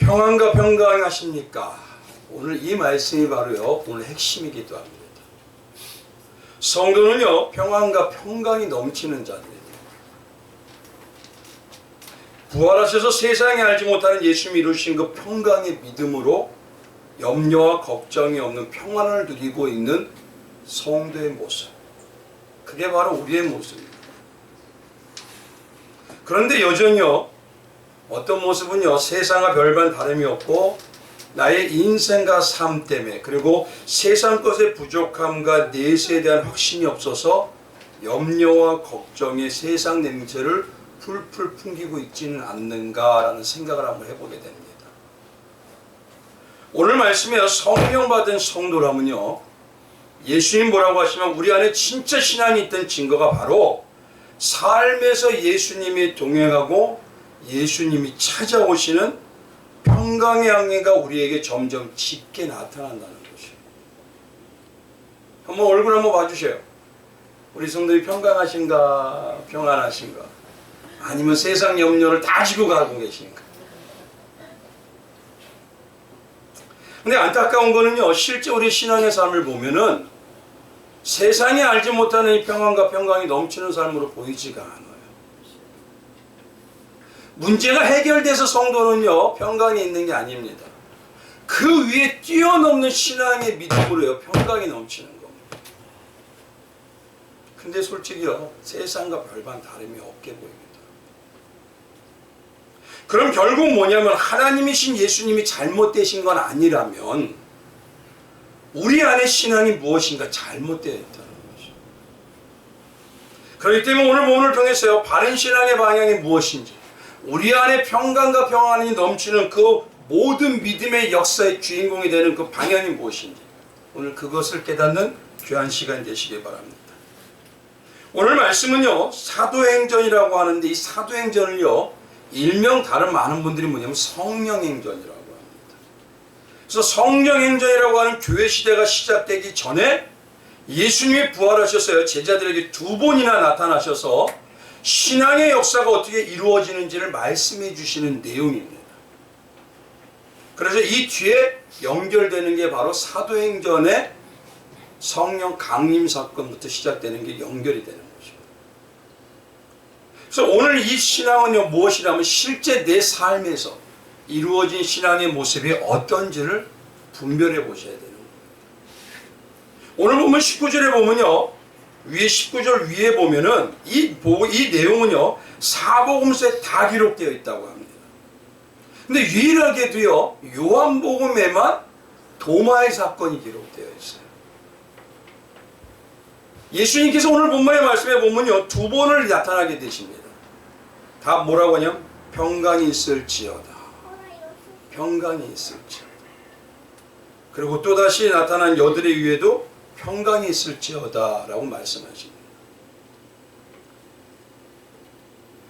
평안과 평강하십니까? 오늘 이 말씀이 바로요 오늘 핵심이기도 합니다. 성도는요 평안과 평강이 넘치는 자들입니다. 부활하셔서 세상에 알지 못하는 예수님이 이루신 그 평강의 믿음으로 염려와 걱정이 없는 평안을 누리고 있는 성도의 모습, 그게 바로 우리의 모습입니다. 그런데 여전히요 어떤 모습은요 세상과 별반 다름이 없고 나의 인생과 삶 때문에 그리고 세상 것의 부족함과 내세에 대한 확신이 없어서 염려와 걱정의 세상 냄새를 풀풀 풍기고 있지는 않는가라는 생각을 한번 해보게 됩니다. 오늘 말씀에 성령 받은 성도라면요 예수님 뭐라고 하시면 우리 안에 진짜 신앙이 있던 증거가 바로 삶에서 예수님이 동행하고 예수님이 찾아오시는 평강의 향기가 우리에게 점점 짙게 나타난다는 것이에요. 한번 얼굴 한번 봐주세요. 우리 성도님 평강하신가 평안하신가, 아니면 세상 염려를 다 지고 가고 계신가. 근데 안타까운 거는요 실제 우리 신앙의 삶을 보면은 세상이 알지 못하는 이 평안과 평강이 넘치는 삶으로 보이지가 않아요. 문제가 해결돼서 성도는요 평강이 있는 게 아닙니다. 그 위에 뛰어넘는 신앙의 믿음으로요 평강이 넘치는 겁니다. 근데 솔직히요 세상과 별반 다름이 없게 보입니다. 그럼 결국 뭐냐면 하나님이신 예수님이 잘못되신 건 아니라면 우리 안에 신앙이 무엇인가 잘못되어 있다는 것이죠. 그렇기 때문에 오늘 본문을 통해서요 바른 신앙의 방향이 무엇인지, 우리 안에 평강과 평안이 넘치는 그 모든 믿음의 역사의 주인공이 되는 그 방향이 무엇인지 오늘 그것을 깨닫는 귀한 시간 되시길 바랍니다. 오늘 말씀은요 사도행전이라고 하는데 이 사도행전을요 일명 다른 많은 분들이 뭐냐면 성령행전이라고 합니다. 그래서 성령행전이라고 하는 교회 시대가 시작되기 전에 예수님이 부활하셔서요 제자들에게 2번이나 나타나셔서 신앙의 역사가 어떻게 이루어지는지를 말씀해 주시는 내용입니다. 그래서 이 뒤에 연결되는 게 바로 사도행전의 성령 강림 사건부터 시작되는 게 연결이 되는 것입니다. 그래서 오늘 이 신앙은요 무엇이라면 실제 내 삶에서 이루어진 신앙의 모습이 어떤지를 분별해 보셔야 되는 거예요. 오늘 보면 19절에 보면요 위에 19절 위에 보면은 이 내용은요 사복음서에 다 기록되어 있다고 합니다. 근데 유일하게도요 요한복음에만 도마의 사건이 기록되어 있어요. 예수님께서 오늘 본문의 말씀에 보면요 2번을 나타나게 되십니다. 다 뭐라고 하냐면 평강이 있을지어다, 평강이 있을지어다. 그리고 또다시 나타난 여들의 위에도 평강이 있을지어다 라고 말씀하십니다.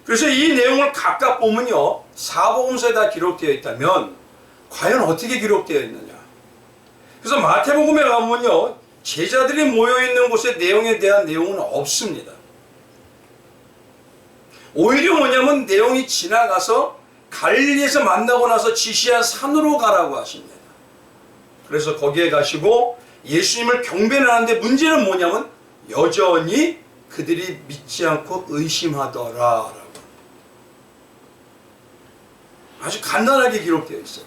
그래서 이 내용을 각각 보면요 사복음서에 다 기록되어 있다면 과연 어떻게 기록되어 있느냐. 그래서 마태복음에 가면요 제자들이 모여있는 곳의 내용에 대한 내용은 없습니다. 오히려 뭐냐면 내용이 지나가서 갈릴리에서 만나고 나서 지시한 산으로 가라고 하십니다. 그래서 거기에 가시고 예수님을 경배하는데 문제는 뭐냐면 여전히 그들이 믿지 않고 의심하더라라고 아주 간단하게 기록되어 있어요.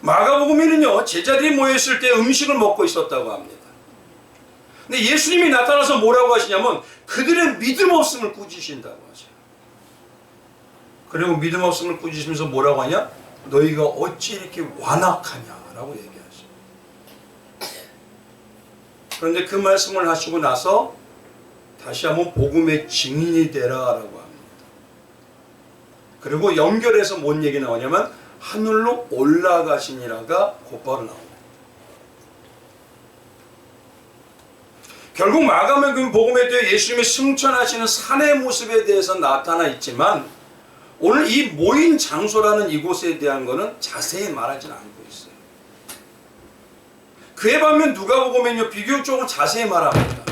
마가복음에는요 제자들이 모여있을 때 음식을 먹고 있었다고 합니다. 근데 예수님이 나타나서 뭐라고 하시냐면 그들의 믿음 없음을 꾸짖으신다고 하죠. 그리고 믿음 없음을 꾸짖으면서 뭐라고 하냐, 너희가 어찌 이렇게 완악하냐라고 얘기하죠. 그런데 그 말씀을 하시고 나서 다시 한번 복음의 증인이 되라라고 합니다. 그리고 연결해서 뭔 얘기 나오냐면 하늘로 올라가시니라가 곧바로 나옵니다. 결국 마가복음에도 예수님이 승천하시는 산의 모습에 대해서 나타나 있지만 오늘 이 모인 장소라는 이곳에 대한 것은 자세히 말하지는 않고 있어요. 그에 반면 누가복음에는요 비교적으로 자세히 말합니다.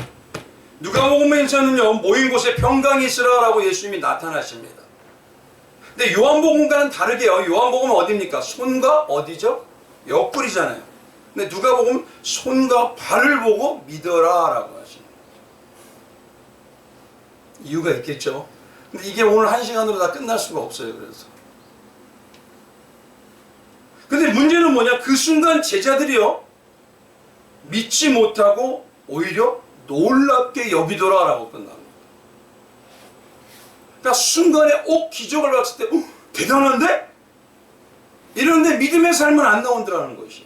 누가복음에서는요 모인 곳에 평강이 있으라라고 예수님이 나타나십니다. 근데 요한복음과는 다르게요. 요한복음은 어디입니까? 손과 어디죠? 옆구리잖아요. 근데 누가복음은 손과 발을 보고 믿어라 라고 하시는 이유가 있겠죠. 근데 이게 오늘 1시간으로 다 끝날 수가 없어요. 그래서 근데 문제는 뭐냐? 그 순간 제자들이요 믿지 못하고 오히려 놀랍게 여기더라 라고 끝납니다. 그러니까 순간에 기적을 봤을 때 대단한데? 이런데 믿음의 삶은 안 나온다는 것이.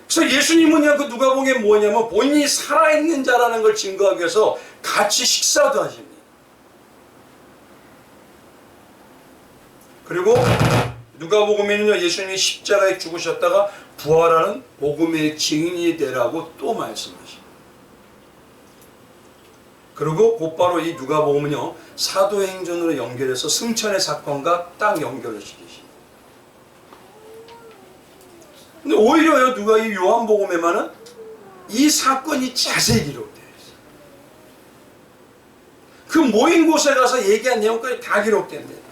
그래서 예수님은요, 그 누가복음에 뭐냐면 본인이 살아있는 자라는 걸 증거하기 위해서 같이 식사도 하십니다. 그리고 누가복음에는요, 예수님이 십자가에 죽으셨다가 부활하는 복음의 증인이 되라고 또 말씀하십니다. 그리고 곧바로 이 누가복음은요, 사도행전으로 연결해서 승천의 사건과 딱 연결을 시키십니다. 근데 오히려요, 누가 이 요한복음에만은 이 사건이 자세히 기록되어 있어요. 그 모인 곳에 가서 얘기한 내용까지 다 기록됩니다.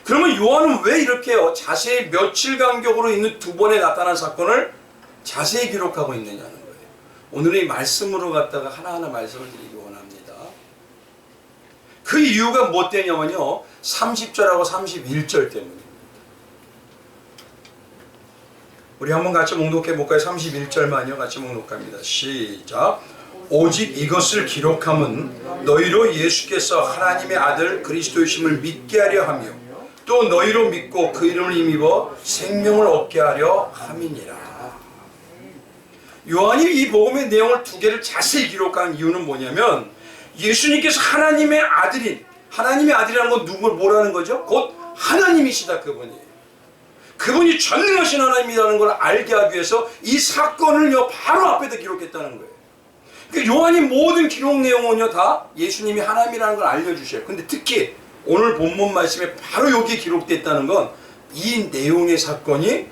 그러면 요한은 왜 이렇게요, 자세히 며칠 간격으로 있는 두 번에 나타난 사건을 자세히 기록하고 있느냐는 거예요. 오늘은 이 말씀으로 갖다가 하나하나 말씀을 드리기 원합니다. 그 이유가 뭐 때냐면요, 30절하고 31절 때문입니다. 우리 한번 같이 묵독해 볼까요? 31절만요. 같이 묵독합니다. 시작. 오직 이것을 기록함은 너희로 예수께서 하나님의 아들 그리스도이심을 믿게 하려 하며 또 너희로 믿고 그 이름을 힘입어 생명을 얻게 하려 함이니라. 요한이 이 복음의 내용을 두 개를 자세히 기록한 이유는 뭐냐면 예수님께서 하나님의 아들인, 하나님의 아들이라는 건 누굴 뭐라는 거죠? 곧 하나님이시다, 그분이. 그분이 전능하신 하나님이라는 걸 알게 하기 위해서 이 사건을요 바로 앞에다 기록했다는 거예요. 그러니까 요한이 모든 기록 내용은요 다 예수님이 하나님이라는 걸 알려주셔요. 근데 특히 오늘 본문 말씀에 바로 여기에 기록됐다는 건 이 내용의 사건이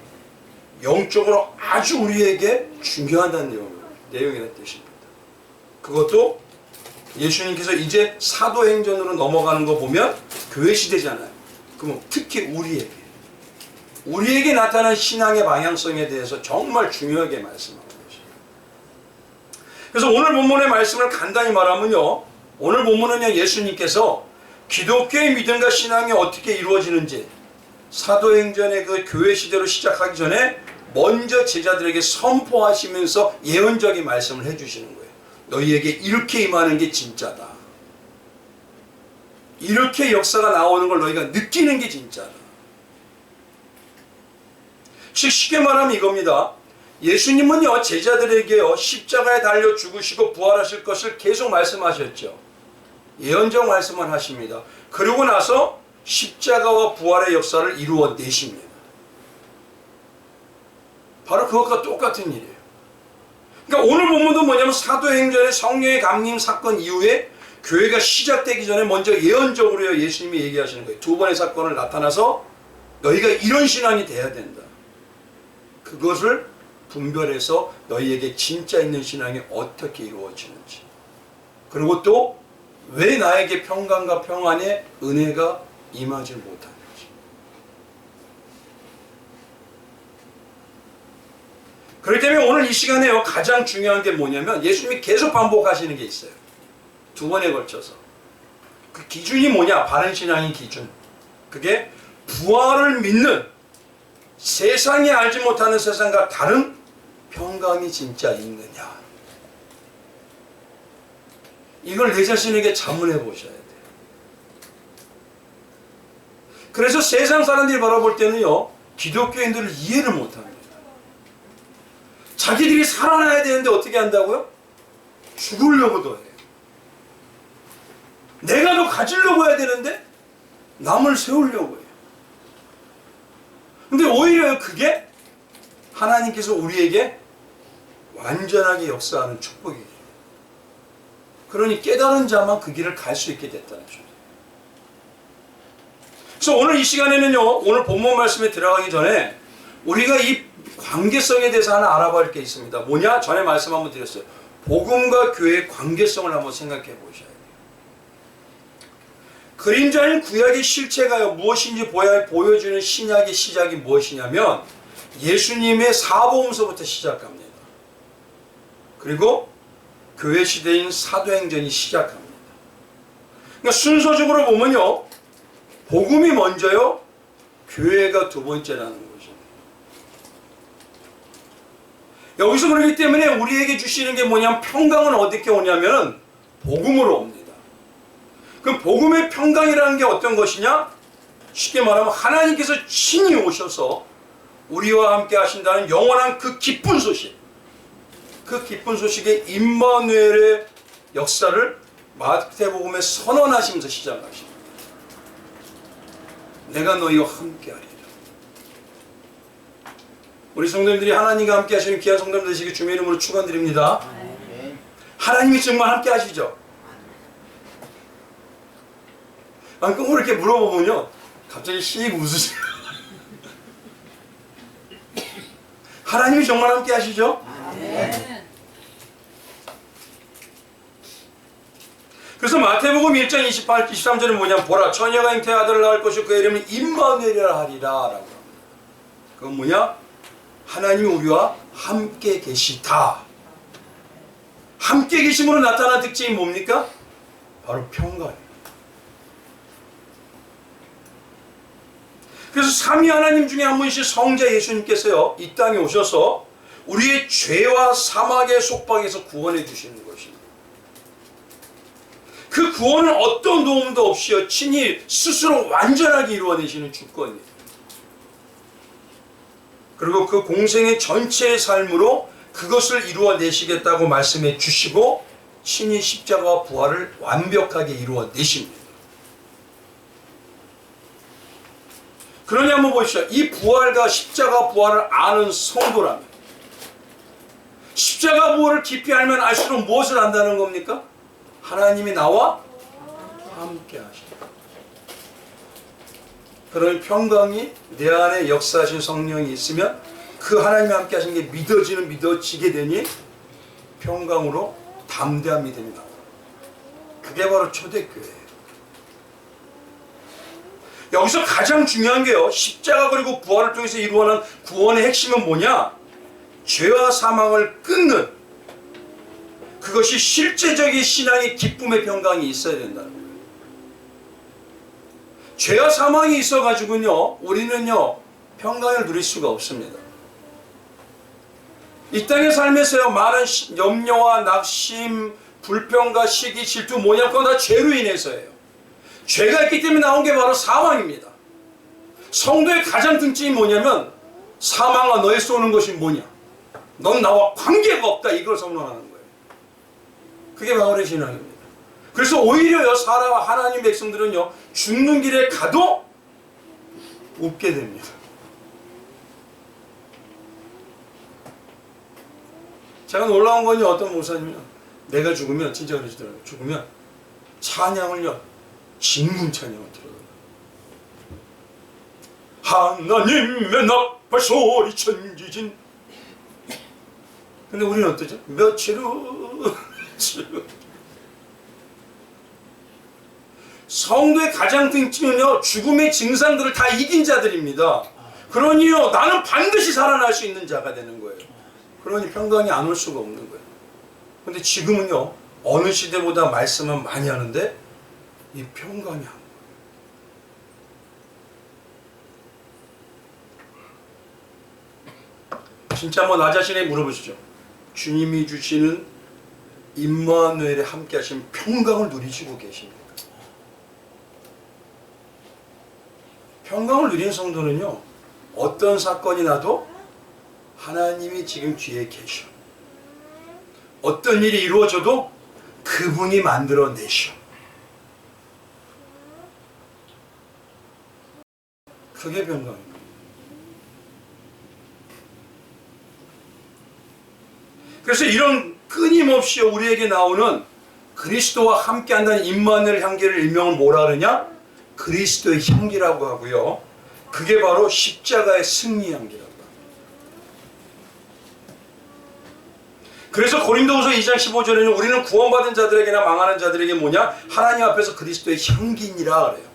영적으로 아주 우리에게 중요하다는 내용이라는 뜻입니다. 그것도 예수님께서 이제 사도행전으로 넘어가는 거 보면 교회 시대잖아요. 그럼 특히 우리에게 나타난 신앙의 방향성에 대해서 정말 중요하게 말씀하고 계십니다. 그래서 오늘 본문의 말씀을 간단히 말하면요, 오늘 본문은요, 예수님께서 기독교의 믿음과 신앙이 어떻게 이루어지는지 사도행전의 그 교회 시대로 시작하기 전에 먼저 제자들에게 선포하시면서 예언적인 말씀을 해주시는 거예요. 너희에게 이렇게 임하는 게 진짜다. 이렇게 역사가 나오는 걸 너희가 느끼는 게 진짜다. 쉽게 말하면 이겁니다. 예수님은요, 제자들에게요, 십자가에 달려 죽으시고 부활하실 것을 계속 말씀하셨죠. 예언적 말씀을 하십니다. 그러고 나서 십자가와 부활의 역사를 이루어내십니다. 바로 그것과 똑같은 일이에요. 그러니까 오늘 본문도 뭐냐면 사도행전의 성령의 강림 사건 이후에 교회가 시작되기 전에 먼저 예언적으로요, 예수님이 얘기하시는 거예요. 두 번의 사건을 나타나서 너희가 이런 신앙이 돼야 된다. 그것을 분별해서 너희에게 진짜 있는 신앙이 어떻게 이루어지는지, 그리고 또 왜 나에게 평강과 평안의 은혜가 임하지 못하는지. 그렇기 때문에 오늘 이 시간에요, 가장 중요한 게 뭐냐면 예수님이 계속 반복하시는 게 있어요. 두 번에 걸쳐서. 그 기준이 뭐냐? 바른 신앙의 기준. 그게 부활을 믿는, 세상이 알지 못하는 세상과 다른 평강이 진짜 있느냐. 이걸 내 자신에게 자문해 보셔야 돼요. 그래서 세상 사람들이 바라볼 때는요, 기독교인들을 이해를 못합니다. 자기들이 살아나야 되는데 어떻게 한다고요? 죽으려고도 해요. 내가 더 가지려고 해야 되는데 남을 세우려고 해요. 근데 오히려 그게 하나님께서 우리에게 완전하게 역사하는 축복이에요. 그러니 깨달은 자만 그 길을 갈 수 있게 됐다는 거죠. 그래서 오늘 이 시간에는요, 오늘 본문 말씀에 들어가기 전에 우리가 이 관계성에 대해서 하나 알아볼 게 있습니다. 뭐냐? 전에 말씀 한번 드렸어요. 복음과 교회의 관계성을 한번 생각해 보셔야 돼요. 그림자인 구약의 실체가요 무엇인지 보여주는 신약의 시작이 무엇이냐면 예수님의 사복음서부터 시작합니다. 그리고 교회 시대인 사도행전이 시작합니다. 그러니까 순서적으로 보면요 복음이 먼저요 교회가 두 번째라는 거죠. 여기서 그렇기 때문에 우리에게 주시는 게 뭐냐면 평강은 어떻게 오냐면 복음으로 옵니다. 그럼 복음의 평강이라는 게 어떤 것이냐? 쉽게 말하면 하나님께서 친히 오셔서 우리와 함께 하신다는 영원한 그 기쁜 소식, 그 기쁜 소식의 임마누엘의 역사를 마태복음에 선언하시면서 시작하십니다. 내가 너희와 함께하리라. 우리 성도님들이 하나님과 함께 하시는 귀한 성도님 되시기 주님의 이름으로 축원드립니다. 하나님이 정말 함께 하시죠? 꼭 이렇게 물어보면요 갑자기 씩 웃으세요. 하나님이 정말 함께 하시죠? 그래서 마태복음 1장 23절은 뭐냐면 보라 처녀가 잉태의 아들을 낳을 것이고 그 이름은 임마누엘이라 하리라 라고 합니다. 그건 뭐냐? 하나님이 우리와 함께 계시다. 함께 계심으로 나타난 특징이 뭡니까? 바로 평강이에요. 그래서 삼위 하나님 중에 한 분이신 성자 예수님께서요 이 땅에 오셔서 우리의 죄와 사막의 속박에서 구원해 주시는 것입니다. 그 구원은 어떤 도움도 없이요 친히 스스로 완전하게 이루어내시는 주권이에요. 그리고 그 공생의 전체의 삶으로 그것을 이루어내시겠다고 말씀해 주시고 친히 십자가와 부활을 완벽하게 이루어내십니다. 그러니 한번 보십시오. 이 부활과 십자가 부활을 아는 성도라면 십자가 부활을 깊이 알면 알수록 무엇을 안다는 겁니까? 하나님이 나와 함께 하신다. 그런 평강이 내 안에 역사하신 성령이 있으면 그 하나님이 함께 하신 게 믿어지게 되니 평강으로 담대한 믿음이 나와. 그게 바로 초대교회예요. 여기서 가장 중요한 게요 십자가 그리고 부활을 통해서 이루어낸 구원의 핵심은 뭐냐? 죄와 사망을 끊는 그것이 실제적인 신앙의 기쁨의 평강이 있어야 된다는 거예요. 죄와 사망이 있어가지고요 우리는요 평강을 누릴 수가 없습니다. 이 땅의 삶에서요 많은 염려와 낙심, 불평과 시기, 질투 뭐냐 그건 다 죄로 인해서예요. 죄가 있기 때문에 나온 게 바로 사망입니다. 성도의 가장 특징이 뭐냐면 사망아 너의 쏘는 것이 뭐냐? 넌 나와 관계가 없다. 이걸 선언하는 거예요. 그게 바울의 신앙입니다. 그래서 오히려요 하나님 백성들은요 죽는 길에 가도 웃게 됩니다. 제가 놀라운 건요 어떤 목사님이요 내가 죽으면 진짜 그러시더라고요. 죽으면 찬양을요 진군 찬양을 들어요. 하나님의 나팔 소리 천지진. 근데 우리는 어떠죠? 며칠 후 성도의 가장 특징은요 죽음의 증상들을 다 이긴 자들입니다. 그러니요 나는 반드시 살아날 수 있는 자가 되는 거예요. 그러니 평강이 안 올 수가 없는 거예요. 근데 지금은요 어느 시대보다 말씀은 많이 하는데 이 평강이 안 거예요. 진짜 한번 나 자신에게 물어보시죠. 주님이 주시는 임마누엘에 함께 하신 평강을 누리시고 계십니까? 평강을 누린 성도는요 어떤 사건이 나도 하나님이 지금 뒤에 계셔. 어떤 일이 이루어져도 그분이 만들어내셔. 그게 평강입니다. 그래서 이런 끊임없이 우리에게 나오는 그리스도와 함께한다는 임마누엘 향기를 일명을 뭐라 그러냐? 그리스도의 향기라고 하고요. 그게 바로 십자가의 승리 향기라고 합니다. 그래서 고린도후서 2장 15절에는 우리는 구원받은 자들에게나 망하는 자들에게 뭐냐? 하나님 앞에서 그리스도의 향기니라 그래요.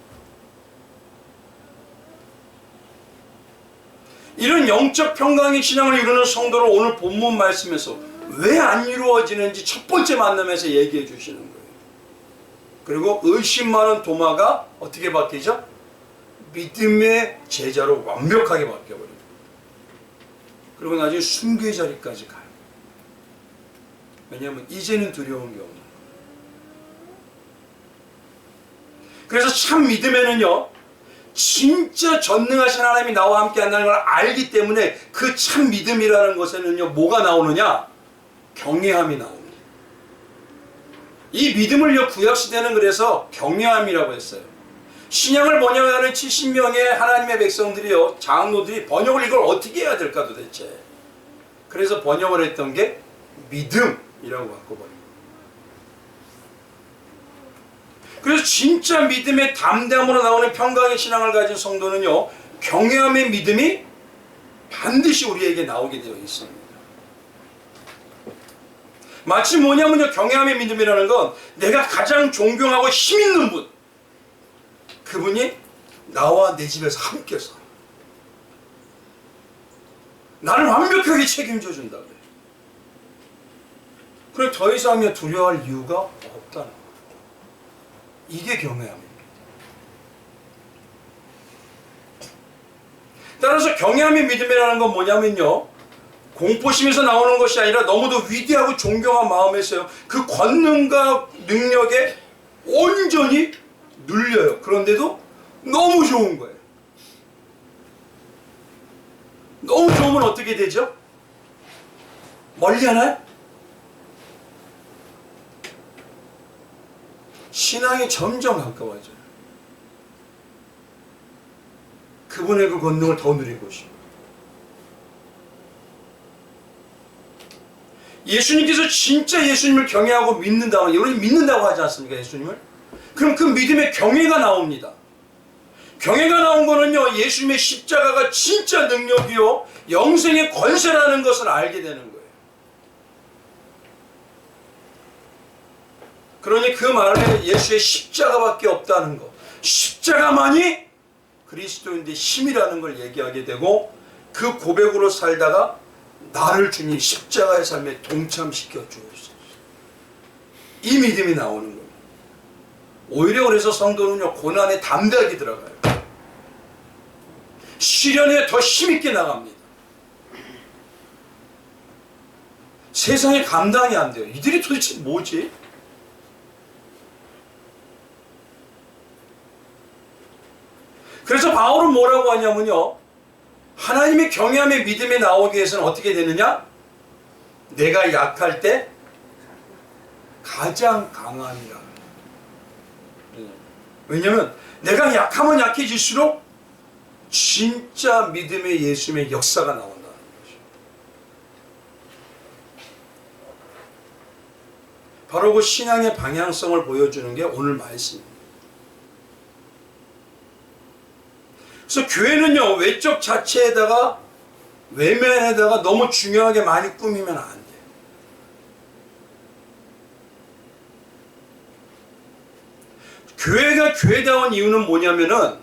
이런 영적 평강의 신앙을 이루는 성도를 오늘 본문 말씀에서 왜 안 이루어지는지 첫 번째 만남에서 얘기해 주시는 거예요. 그리고 의심 많은 도마가 어떻게 바뀌죠? 믿음의 제자로 완벽하게 바뀌어버립니다. 그리고 나중에 순교의 자리까지 가요. 왜냐하면 이제는 두려운 게 없는 거예요. 그래서 참 믿음에는요, 진짜 전능하신 하나님이 나와 함께 한다는 걸 알기 때문에 그 참 믿음이라는 것에는요, 뭐가 나오느냐? 경외함이 나옵니다. 이 믿음을요, 구약시대는 그래서 경외함이라고 했어요. 신약을 번역하는 70명의 하나님의 백성들이요, 장로들이 번역을 이걸 어떻게 해야 될까 도대체. 그래서 번역을 했던 게 믿음이라고 바꿔버립니다. 그래서 진짜 믿음의 담대함으로 나오는 평강의 신앙을 가진 성도는요, 경외함의 믿음이 반드시 우리에게 나오게 되어 있습니다. 마치 뭐냐면요, 경외함의 믿음이라는 건 내가 가장 존경하고 힘있는 분, 그분이 나와 내 집에서 함께 살아. 나를 완벽하게 책임져 준다 그래. 그럼 더 이상의 두려워할 이유가 없다는 거예요. 이게 경외함입니다. 따라서 경외함의 믿음이라는 건 뭐냐면요, 공포심에서 나오는 것이 아니라 너무도 위대하고 존경한 마음에서요, 그 권능과 능력에 온전히 눌려요. 그런데도 너무 좋은 거예요. 너무 좋으면 어떻게 되죠? 멀리 하나요? 신앙이 점점 가까워져요. 그분의 그 권능을 더 누리고 싶어요. 예수님께서 진짜 예수님을 경외하고 믿는다고, 우리 믿는다고 하지 않습니까? 예수님을? 그럼 그 믿음의 경외가 나옵니다. 경외가 나온 거는요, 예수님의 십자가가 진짜 능력이요, 영생의 권세라는 것을 알게 되는 거예요. 그러니 그 말에 예수의 십자가밖에 없다는 것, 십자가만이 그리스도인의 힘이라는 걸 얘기하게 되고, 그 고백으로 살다가 나를 주님 십자가의 삶에 동참시켜 주옵소서. 이 믿음이 나오는 거예요. 오히려 그래서 성도는요, 고난에 담대하게 들어가요. 시련에 더 힘있게 나갑니다. 세상에 감당이 안 돼요. 이들이 도대체 뭐지? 그래서 바울은 뭐라고 하냐면요, 하나님의 경외함의 믿음에 나오기 위해서는 어떻게 되느냐? 내가 약할 때 가장 강함이라. 왜냐하면 내가 약하면 약해질수록 진짜 믿음의 예수님의 역사가 나온다는 것이죠. 바로 그 신앙의 방향성을 보여주는 게 오늘 말씀입니다. 그래서 교회는요, 외적 자체에다가 외면에다가 너무 중요하게 많이 꾸미면 안 돼요. 교회가 교회다운 이유는 뭐냐면은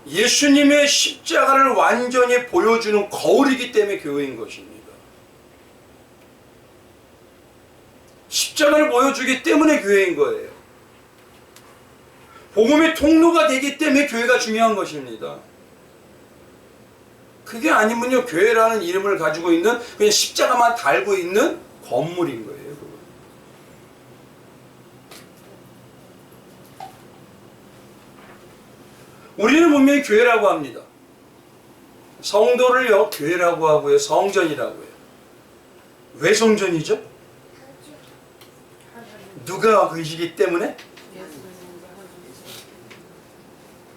예수님의 십자가를 완전히 보여주는 거울이기 때문에 교회인 것입니다. 십자가를 보여주기 때문에 교회인 거예요. 복음의 통로가 되기 때문에 교회가 중요한 것입니다. 그게 아니면요, 교회라는 이름을 가지고 있는 그냥 십자가만 달고 있는 건물인 거예요. 우리는 분명히 교회라고 합니다. 성도를요, 교회라고 하고요, 성전이라고 해요. 왜 성전이죠? 누가 계시기 때문에?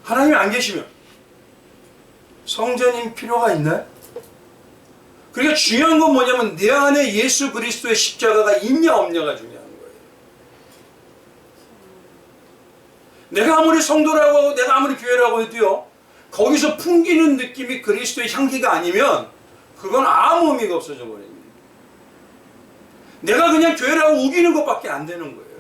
하나님이 안 계시면 성전인 필요가 있나요? 그러니까 중요한 건 뭐냐면 내 안에 예수 그리스도의 십자가가 있냐 없냐가 중요한 거예요. 내가 아무리 성도라고 하고 내가 아무리 교회라고 해도요, 거기서 풍기는 느낌이 그리스도의 향기가 아니면 그건 아무 의미가 없어져 버립니다. 내가 그냥 교회라고 우기는 것밖에 안 되는 거예요.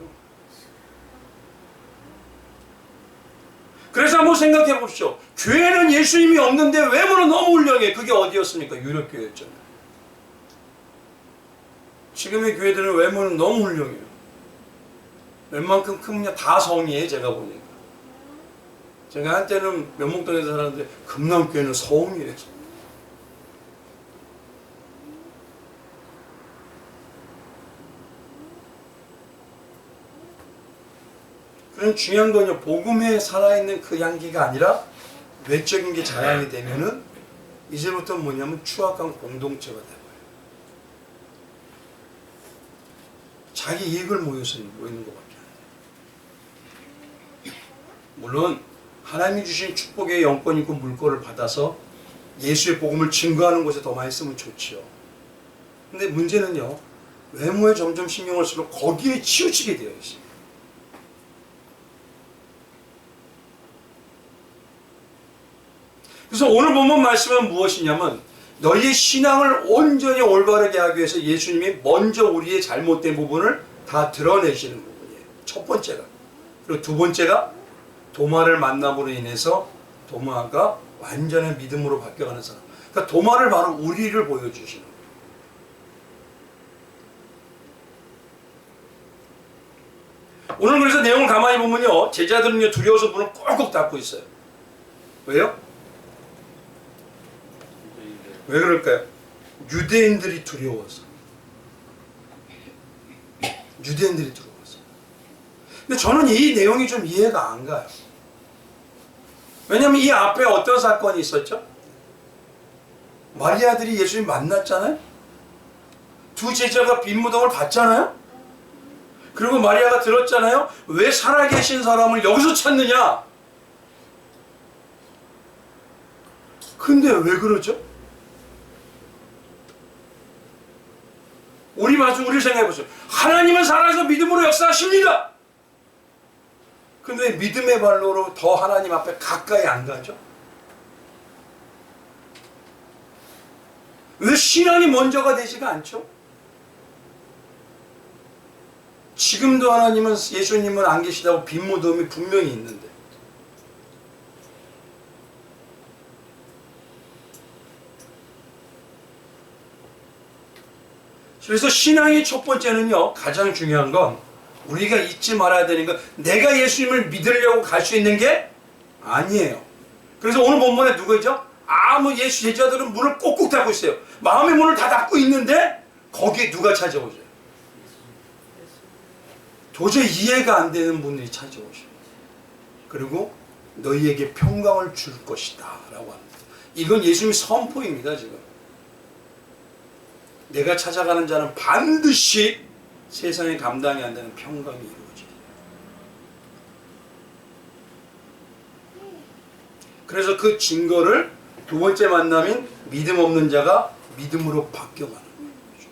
그래서 한번 생각해 보십시오. 교회는 예수님이 없는데 외모는 너무 훌륭해. 그게 어디였습니까? 유럽교회였잖아요. 지금의 교회들은 외모는 너무 훌륭해요. 웬만큼 크면 다 성이에요. 제가 보니까. 제가 한때는 면목동에서 살았는데 금남교회는 성이에요. 그런 중요한 건요, 복음에 살아있는 그 향기가 아니라 외적인 게 자랑이 되면은 이제부터 뭐냐면 추악한 공동체가 돼요. 자기 이익을 모여서 모이는 것밖에 안 돼요. 물론 하나님이 주신 축복의 영권 있고 물권을 받아서 예수의 복음을 증거하는 곳에 더 많이 쓰면 좋지요. 근데 문제는요, 외모에 점점 신경을 쓰면 거기에 치우치게 되어 있어요. 그래서 오늘 본문 말씀은 무엇이냐면 너희의 신앙을 온전히 올바르게 하기 위해서 예수님이 먼저 우리의 잘못된 부분을 다 드러내시는 부분이에요. 첫 번째가. 그리고 두 번째가 도마를 만남으로 인해서 도마가 완전한 믿음으로 바뀌어가는 사람. 그러니까 도마를 바로 우리를 보여주시는 거예요. 오늘 그래서 내용을 가만히 보면요, 제자들은요 두려워서 문을 꼭꼭 닫고 있어요. 왜요? 왜 그럴까요? 유대인들이 두려워서. 유대인들이 두려워서. 근데 저는 이 내용이 좀 이해가 안 가요. 왜냐하면 이 앞에 어떤 사건이 있었죠? 마리아들이 예수님 만났잖아요? 두 제자가 빈 무덤을 봤잖아요? 그리고 마리아가 들었잖아요? 왜 살아계신 사람을 여기서 찾느냐? 근데 왜 그러죠? 우리를 생각해 보세요. 하나님은 살아서 믿음으로 역사하십니다. 근데 믿음의 발로로 더 하나님 앞에 가까이 안 가죠? 왜 신앙이 먼저가 되지가 않죠? 지금도 하나님은, 예수님은 안 계시다고 빈 무덤이 분명히 있는데. 그래서 신앙의 첫 번째는요, 가장 중요한 건 우리가 잊지 말아야 되는 건 내가 예수님을 믿으려고 갈 수 있는 게 아니에요. 그래서 오늘 본문에 누구죠? 예수 제자들은 문을 꼭꼭 닫고 있어요. 마음의 문을 다 닫고 있는데 거기에 누가 찾아오죠? 도저히 이해가 안 되는 분들이 찾아오죠. 그리고 너희에게 평강을 줄 것이다 라고 합니다. 이건 예수님의 선포입니다. 지금 내가 찾아가는 자는 반드시 세상에 감당이 안 되는 평강이 이루어지게. 그래서 그 증거를 두 번째 만남인 믿음 없는 자가 믿음으로 바뀌어가는 거죠.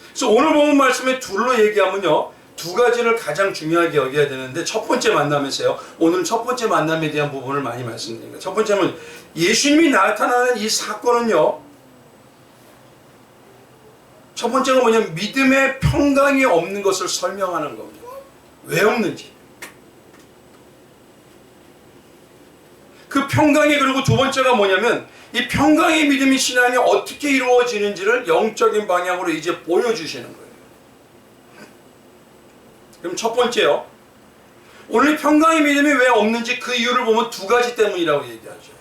그래서 오늘 본문 말씀에 둘로 얘기하면요, 두 가지를 가장 중요하게 여겨야 되는데, 첫 번째 만남에서요, 오늘 첫 번째 만남에 대한 부분을 많이 말씀드립니다. 첫 번째는 예수님이 나타나는 이 사건은요, 첫 번째가 뭐냐면 믿음의 평강이 없는 것을 설명하는 겁니다. 왜 없는지. 그 평강이, 그리고 두 번째가 뭐냐면 이 평강의 믿음이 신앙이 어떻게 이루어지는지를 영적인 방향으로 이제 보여주시는 거예요. 그럼 첫 번째요, 오늘 평강의 믿음이 왜 없는지 그 이유를 보면 두 가지 때문이라고 얘기하죠.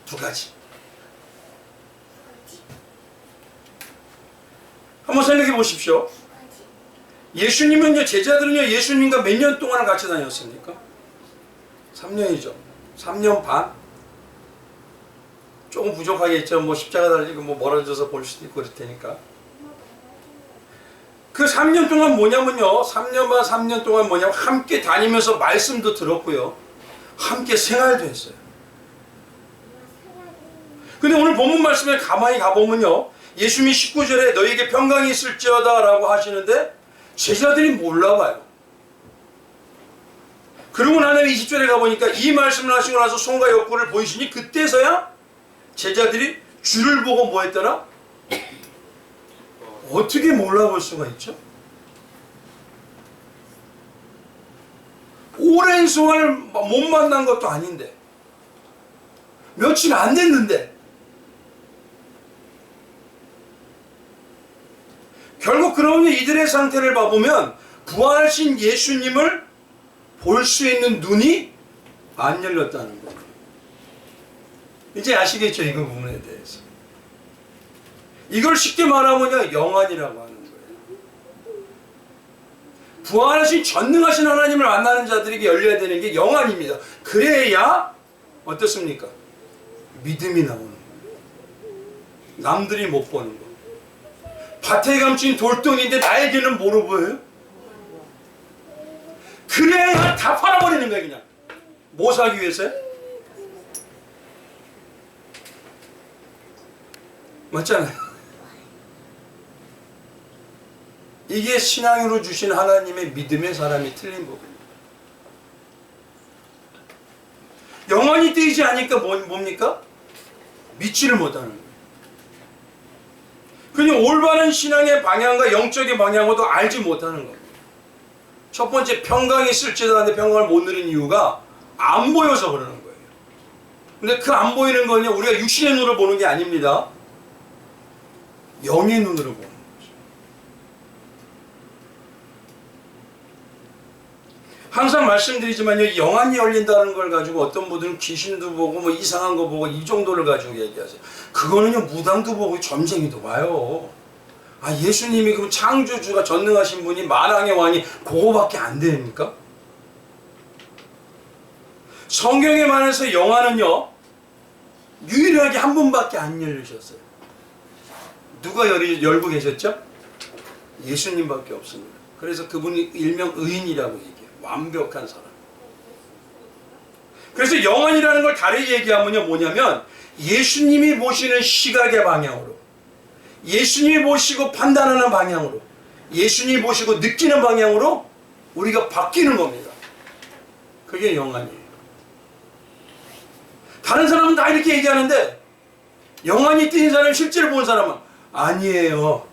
두 가지. 한번 생각해 보십시오. 예수님은요, 제자들은요, 예수님과 몇 년 동안 같이 다녔습니까? 3년이죠. 3년 반? 조금 부족하겠죠. 뭐 십자가 달리고 뭐 멀어져서 볼 수도 있고 그럴 테니까. 그 3년 동안 뭐냐면요, 3년 반, 3년 동안 뭐냐면 함께 다니면서 말씀도 들었고요, 함께 생활도 했어요. 근데 오늘 본문 말씀에 가만히 가보면요, 예수님이 19절에 너희에게 평강이 있을지어다 라고 하시는데 제자들이 몰라봐요. 그러고 나면 20절에 가보니까 이 말씀을 하시고 나서 손과 옆구리를 보이시니 그때서야 제자들이 주를 보고 뭐 했더라? 어떻게 몰라볼 수가 있죠? 오랜 세월 못 만난 것도 아닌데, 며칠 안 됐는데, 결국 그러면 이들의 상태를 봐보면 부활하신 예수님을 볼 수 있는 눈이 안 열렸다는 거예요. 이제 아시겠죠? 이 부분에 대해서. 이걸 쉽게 말하면요, 영안이라고 하는 거예요. 부활하신 전능하신 하나님을 만나는 자들에게 열려야 되는 게 영안입니다. 그래야 어떻습니까? 믿음이 나오는 거예요. 남들이 못 보는 거. 밭에 감춘 돌덩이인데 나에게는 뭐로 보여요? 그래야 다 팔아버리는 거예요. 그냥 뭐 사기 위해서요? 맞잖아요. 이게 신앙으로 주신 하나님의 믿음의 사람이 틀린 부분입니다. 영원히 뜨이지 않으니까 뭡니까? 믿지를 못하는 거예요. 그냥 올바른 신앙의 방향과 영적인 방향도 알지 못하는 겁니다. 첫 번째, 평강이 있을지도 않은데 평강을 못 누린 이유가 안 보여서 그러는 거예요. 근데 그 안 보이는 건요, 우리가 육신의 눈으로 보는 게 아닙니다. 영의 눈으로 보는 거죠. 항상 말씀드리지만요, 영안이 열린다는 걸 가지고 어떤 분들은 귀신도 보고 뭐 이상한 거 보고 이 정도를 가지고 얘기하세요. 그거는요, 무당도 보고 점쟁이도 봐요. 아, 예수님이 그럼 창조주가 전능하신 분이 만왕의 왕이 그거밖에 안 됩니까? 성경에 관해서 영안은요, 유일하게 한 분밖에 안 열리셨어요. 누가 열고 계셨죠? 예수님밖에 없습니다. 그래서 그분이 일명 의인이라고 얘기해요. 완벽한 사람. 그래서 영안이라는 걸 다르게 얘기하면요, 뭐냐면 예수님이 보시는 시각의 방향으로, 예수님이 보시고 판단하는 방향으로, 예수님이 보시고 느끼는 방향으로 우리가 바뀌는 겁니다. 그게 영안이에요. 다른 사람은 다 이렇게 얘기하는데 영안이 띄는 사람, 실제로 본 사람은 아니에요.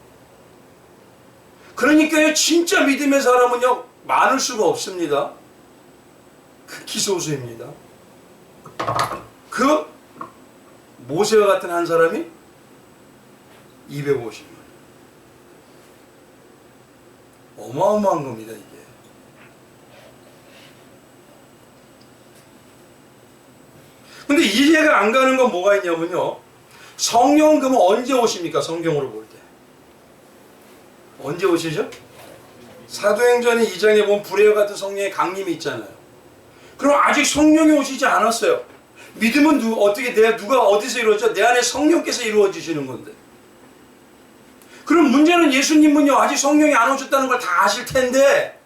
그러니까요, 진짜 믿음의 사람은요, 많을 수가 없습니다. 극히 소수입니다. 그 모세와 같은 한 사람이 250만. 어마어마한 겁니다, 이게. 근데 이해가 안 가는 건 뭐가 있냐면요, 성령은 그러면 언제 오십니까? 성경으로 볼 때 언제 오시죠? 사도행전 2장에 보면 불의 같은 성령의 강림이 있잖아요. 그럼 아직 성령이 오시지 않았어요. 믿음은 누가 어디서 이루어져? 내 안에 성령께서 이루어지시는 건데. 그럼 문제는 예수님은요, 아직 성령이 안 오셨다는 걸 다 아실 텐데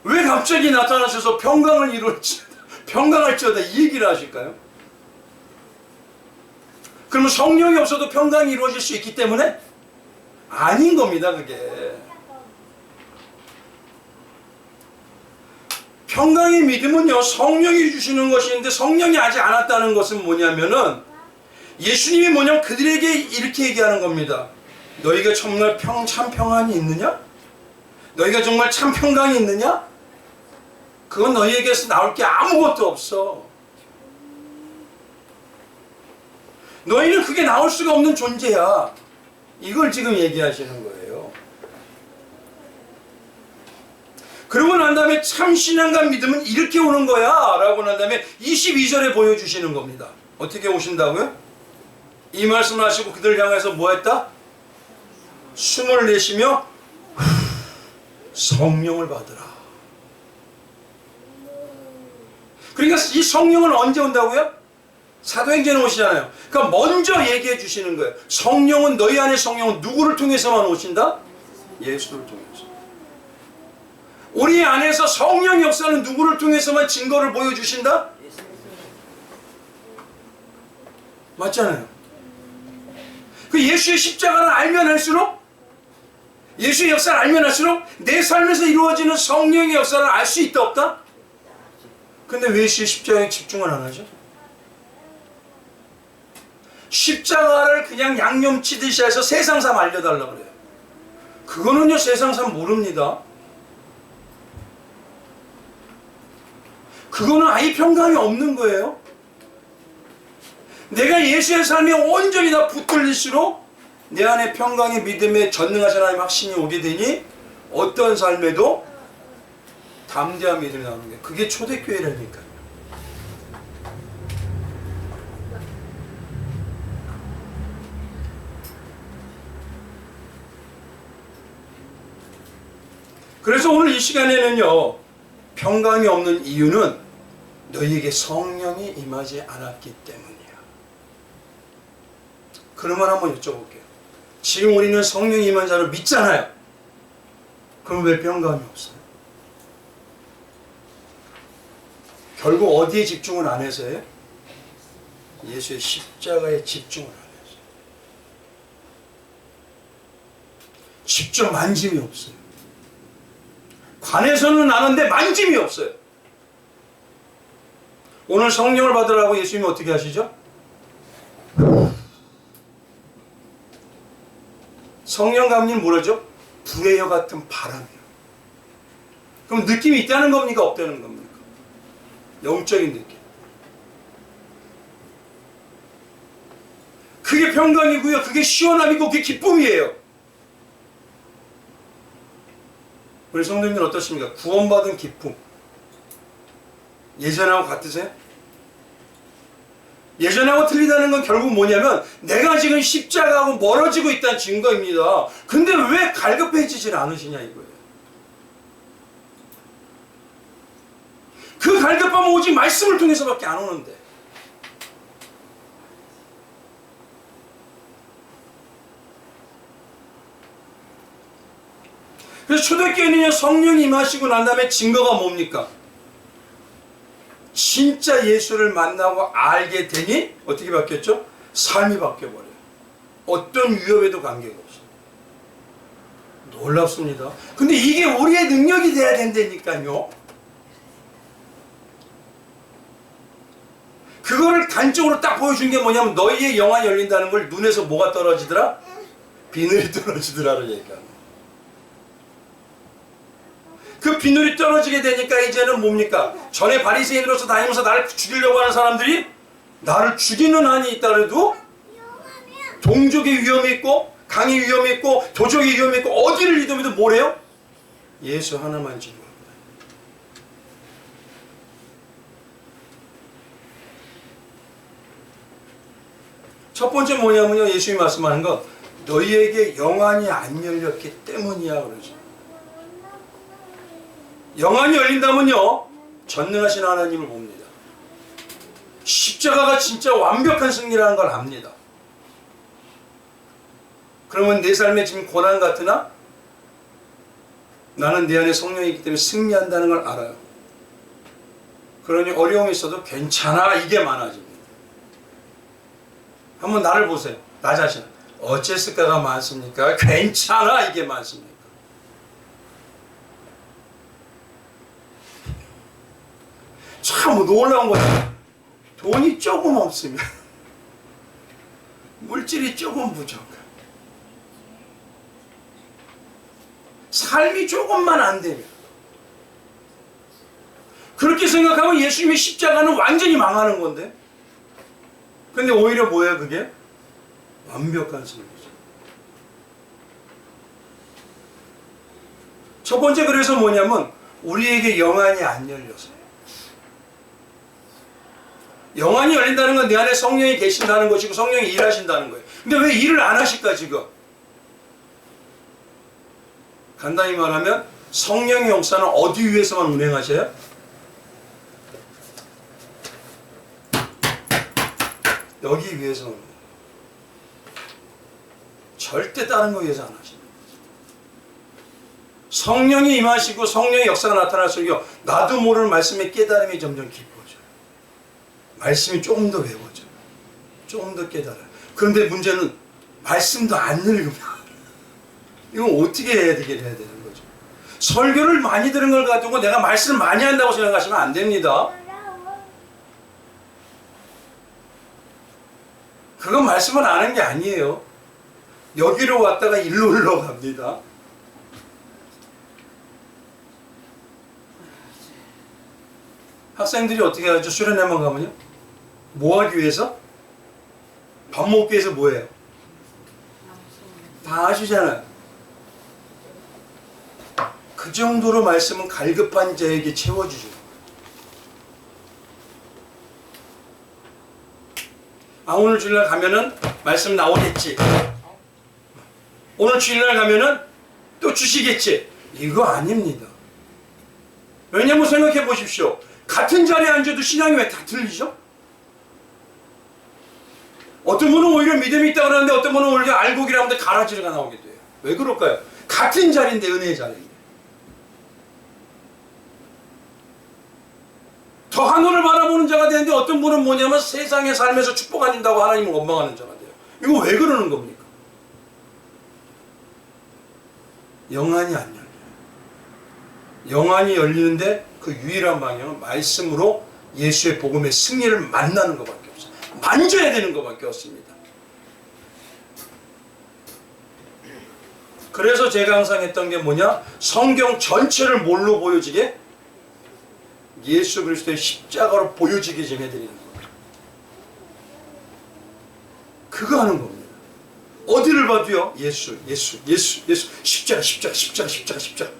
왜 갑자기 나타나셔서 평강할지어다 이 얘기를 하실까요? 그러면 성령이 없어도 평강이 이루어질 수 있기 때문에? 아닌 겁니다, 그게. 평강의 믿음은요, 성령이 주시는 것인데 성령이 아직 안 왔다는 것은 뭐냐면은 예수님이 뭐냐면 그들에게 이렇게 얘기하는 겁니다. 너희가 정말 참 평안이 있느냐? 너희가 정말 참 평강이 있느냐? 그건 너희에게서 나올 게 아무것도 없어. 너희는 그게 나올 수가 없는 존재야. 이걸 지금 얘기하시는 거예요. 그러고 난 다음에 참 신앙과 믿음은 이렇게 오는 거야 라고 난 다음에 22절에 보여주시는 겁니다. 어떻게 오신다고요? 이 말씀을 하시고 그들 향해서 뭐 했다? 숨을 내쉬며 성령을 받으라. 그러니까 이 성령은 언제 온다고요? 사도행전에 오시잖아요. 그러니까 먼저 얘기해 주시는 거예요. 성령은, 너희 안에 성령은 누구를 통해서만 오신다? 예수를 통해서. 우리 안에서 성령 역사는 누구를 통해서만 증거를 보여주신다? 맞잖아요. 그 예수의 십자가를 알면 할수록, 예수의 역사를 알면 할수록 내 삶에서 이루어지는 성령의 역사를 알 수 있다 없다? 근데 왜 예수의 십자가에 집중을 안 하죠? 십자가를 그냥 양념 치듯이 해서 세상삼 알려달라 그래요. 그거는요 세상삼 모릅니다. 그거는 아예 평강이 없는 거예요. 내가 예수의 삶에 온전히 다 붙들릴수록 내 안에 평강의 믿음에 전능하신 하나님 확신이 오게 되니 어떤 삶에도 담대한 믿음이 나오는 거예요. 그게 초대교회라니까요. 그래서 오늘 이 시간에는요 평강이 없는 이유는 너희에게 성령이 임하지 않았기 때문이야. 그러면 한번 여쭤볼게요. 지금 우리는 성령이 임한 자를 믿잖아요. 그럼 왜 평강이 없어요? 결국 어디에 집중을 안 해서요? 예수의 십자가에 집중을 안 해서. 직접 만짐이 없어요. 관에서는 아는데 만짐이 없어요. 오늘 성령을 받으라고 예수님이 어떻게 하시죠? 성령 감리는 뭐라죠? 불의 여 같은 바람이요. 그럼 느낌이 있다는 겁니까? 없다는 겁니까? 영적인 느낌. 그게 평강이고요. 그게 시원함이고 그게 기쁨이에요. 우리 성도님들 어떻습니까? 구원받은 기쁨. 예전하고 같으세요? 예전하고 틀리다는 건 결국 뭐냐면 내가 지금 십자가하고 멀어지고 있다는 증거입니다. 근데 왜 갈급해지질 않으시냐 이거예요. 그 갈급함은 오직 말씀을 통해서밖에 안 오는데. 그래서 초대교회는요 성령이 임하시고 난 다음에 증거가 뭡니까? 진짜 예수를 만나고 알게 되니 어떻게 바뀌었죠? 삶이 바뀌어버려요. 어떤 위협에도 관계가 없어요. 놀랍습니다. 근데 이게 우리의 능력이 돼야 된다니까요. 그거를 단적으로 딱 보여준 게 뭐냐면 너희의 영안이 열린다는 걸 눈에서 뭐가 떨어지더라? 비늘이 떨어지더라를 얘기합니다. 그 비늘이 떨어지게 되니까 이제는 뭡니까? 전에 바리새인으로서 다니면서 나를 죽이려고 하는 사람들이 나를 죽이는 한이 있다 해도 동족의 위험이 있고 강의 위험이 있고 도적의 위험이 있고 어디를 이동해도 뭐래요? 예수 하나만 증거합니다. 첫 번째 뭐냐면요 예수님이 말씀하는 거 너희에게 영안이 안 열렸기 때문이야 그러죠. 영안이 열린다면요 전능하신 하나님을 봅니다. 십자가가 진짜 완벽한 승리라는 걸 압니다. 그러면 내 삶에 지금 고난 같으나 나는 내 안에 성령이 있기 때문에 승리한다는 걸 알아요. 그러니 어려움이 있어도 괜찮아 이게 많아집니다. 한번 나를 보세요. 나 자신 어째서가가 많습니까? 괜찮아 이게 많습니까? 참 놀라운 거야. 돈이 조금 없으면 물질이 조금 부족해. 삶이 조금만 안 되면 그렇게 생각하면 예수님의 십자가는 완전히 망하는 건데 근데 오히려 뭐예요 그게? 완벽한 승리죠. 첫 번째 그래서 뭐냐면 우리에게 영안이 안 열려서요. 영안이 열린다는 건 내 안에 성령이 계신다는 것이고 성령이 일하신다는 거예요. 근데 왜 일을 안 하실까 지금? 간단히 말하면 성령의 역사는 어디 위해서만 운행하셔요? 여기 위해서만. 절대 다른 거 위해서 안 하십니다. 성령이 임하시고 성령의 역사가 나타날수록 나도 모르는 말씀의 깨달음이 점점 깊어져요. 말씀이 조금 더 외워져요. 조금 더 깨달아요. 그런데 문제는 말씀도 안 읽으면 이건 어떻게 해야 되는 거죠? 설교를 많이 들은 걸 가지고 내가 말씀을 많이 한다고 생각하시면 안 됩니다. 그건 말씀을 안 한 게 아니에요. 여기로 왔다가 일로 흘러갑니다. 학생들이 어떻게 하죠? 수련회만 가면요? 뭐 하기 위해서? 밥 먹기 위해서 뭐예요? 다 아시잖아요. 그 정도로 말씀은 갈급한 자에게 채워주죠. 아, 오늘 주일날 가면은 말씀 나오겠지. 오늘 주일날 가면은 또 주시겠지. 이거 아닙니다. 왜냐면 생각해 보십시오. 같은 자리에 앉아도 신앙이 왜 다 틀리죠? 어떤 분은 오히려 믿음이 있다고 그러는데 어떤 분은 오히려 알곡이라고 하는데 가라지가 나오게 돼요. 왜 그럴까요? 같은 자리인데, 은혜의 자리인데. 더 하늘을 바라보는 자가 되는데 어떤 분은 뭐냐면 세상의 삶에서 축복 안 준다고 하나님을 원망하는 자가 돼요. 이거 왜 그러는 겁니까? 영안이 안 열려요. 영안이 열리는데 그 유일한 방향은 말씀으로 예수의 복음의 승리를 만나는 것밖에 없어요. 만져야 되는 것밖에 없습니다. 그래서 제가 항상 했던 게 뭐냐? 성경 전체를 뭘로 보여지게? 예수 그리스도의 십자가로 보여지게 좀 해드리는 거예요. 그거 하는 겁니다. 어디를 봐도요. 예수, 예수, 예수, 예수. 십자가, 십자가, 십자가, 십자가, 십자가.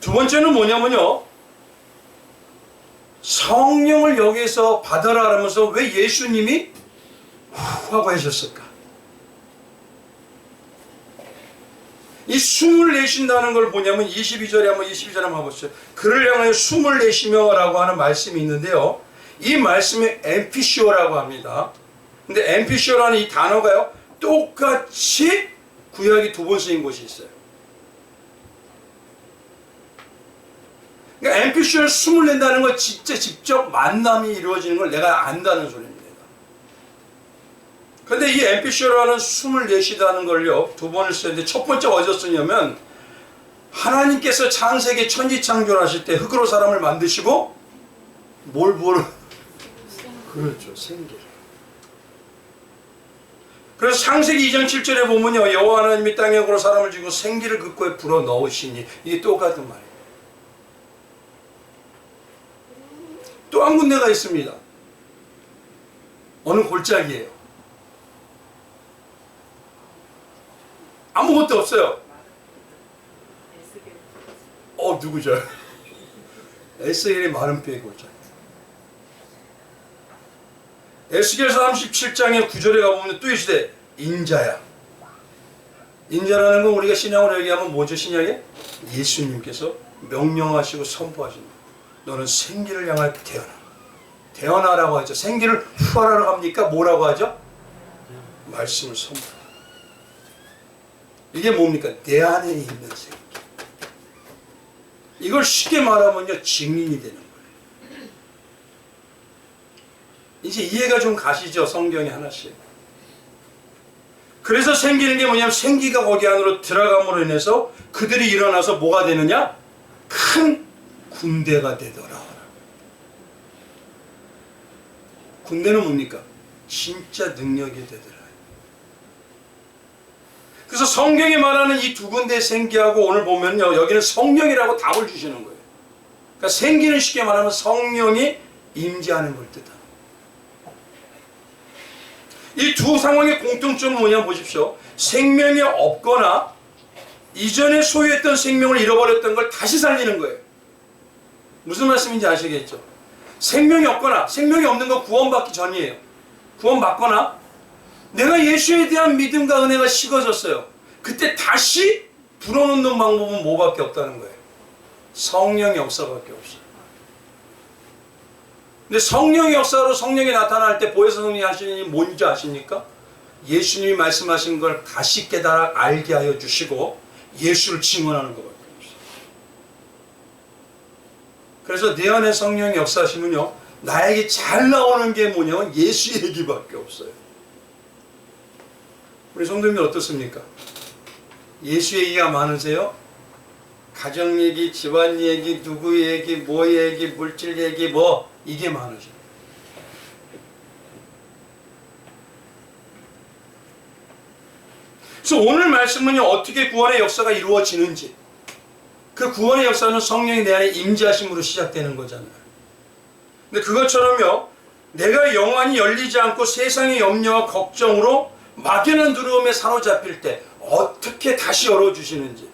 두 번째는 뭐냐면요. 성령을 여기서 받아라 하면서 왜 예수님이 후 하고 하셨을까? 이 숨을 내쉰다는 걸 뭐냐면 22절에 한번 봐보세요. 그를 향하여 숨을 내쉬며 라고 하는 말씀이 있는데요. 이 말씀이 엠피시오라고 합니다. 근데 엠피시오라는 이 단어가요. 똑같이 구약이 두 번 쓰인 곳이 있어요. 그러니까 엠피시오를 숨을 낸다는 건 진짜 직접 만남이 이루어지는 걸 내가 안다는 소리입니다. 근데 이 엠피시오라는 숨을 내쉬다는 걸요. 두 번을 쓰는데 첫 번째 어디서 쓰냐면 하나님께서 창세기 천지창조를 하실 때 흙으로 사람을 만드시고 뭘 부어? 그렇죠. 생기를. 그래서 창세기 2장 7절에 보면요. 여호와 하나님이 땅에 흙으로 사람을 지고 생기를 그 코에 불어 넣으시니 이게 똑같은 말이에요. 또 한 군데가 있습니다. 어느 골짜기예요. 아무것도 없어요. 누구죠? 에스겔의 마른 뼈의 골짜기. 에스겔 37장의 9절에 가보면 또 이시대 인자야. 인자라는 건 우리가 신앙으로 얘기하면 뭐죠? 신약에? 예수님께서 명령하시고 선포하십니다. 너는 생기를 향하여 태어나. 태어나라고 하죠. 생기를 후하라고 합니까? 뭐라고 하죠? 말씀을 선포. 이게 뭡니까? 내 안에 있는 생기. 이걸 쉽게 말하면요. 증인이 되는 거예요. 이제 이해가 좀 가시죠? 성경이 하나씩. 그래서 생기는 게 뭐냐면 생기가 거기 안으로 들어감으로 인해서 그들이 일어나서 뭐가 되느냐? 큰 군대가 되더라. 군대는 뭡니까? 진짜 능력이 되더라. 그래서 성경이 말하는 이 두 군데의 생기하고 오늘 보면요. 여기는 성령이라고 답을 주시는 거예요. 그러니까 생기는 쉽게 말하면 성령이 임재하는 걸 뜻합니다. 이 두 상황의 공통점은 뭐냐 보십시오. 생명이 없거나 이전에 소유했던 생명을 잃어버렸던 걸 다시 살리는 거예요. 무슨 말씀인지 아시겠죠? 생명이 없거나 생명이 없는 건 구원받기 전이에요. 구원받거나 내가 예수에 대한 믿음과 은혜가 식어졌어요. 그때 다시 불어넣는 방법은 뭐밖에 없다는 거예요. 성령의 역사밖에 없어요. 근데 성령의 역사로 성령이 나타날 때 보혜사 성령이 하시는 일이 뭔지 아십니까? 예수님이 말씀하신 걸 다시 깨달아 알게 하여 주시고 예수를 증언하는 것밖에 없어요. 그래서 내 안에 성령의 역사하시면요. 나에게 잘 나오는 게 뭐냐면 예수 얘기밖에 없어요. 우리 성도님들 어떻습니까? 예수 얘기가 많으세요? 가정 얘기, 집안 얘기, 누구 얘기, 뭐 얘기, 물질 얘기, 뭐 이게 많으죠. 그래서 오늘 말씀은요, 어떻게 구원의 역사가 이루어지는지, 그 구원의 역사는 성령이 내 안에 임재하심으로 시작되는 거잖아요. 근데 그것처럼요, 내가 영안이 열리지 않고 세상의 염려와 걱정으로 막연한 두려움에 사로잡힐 때 어떻게 다시 열어주시는지,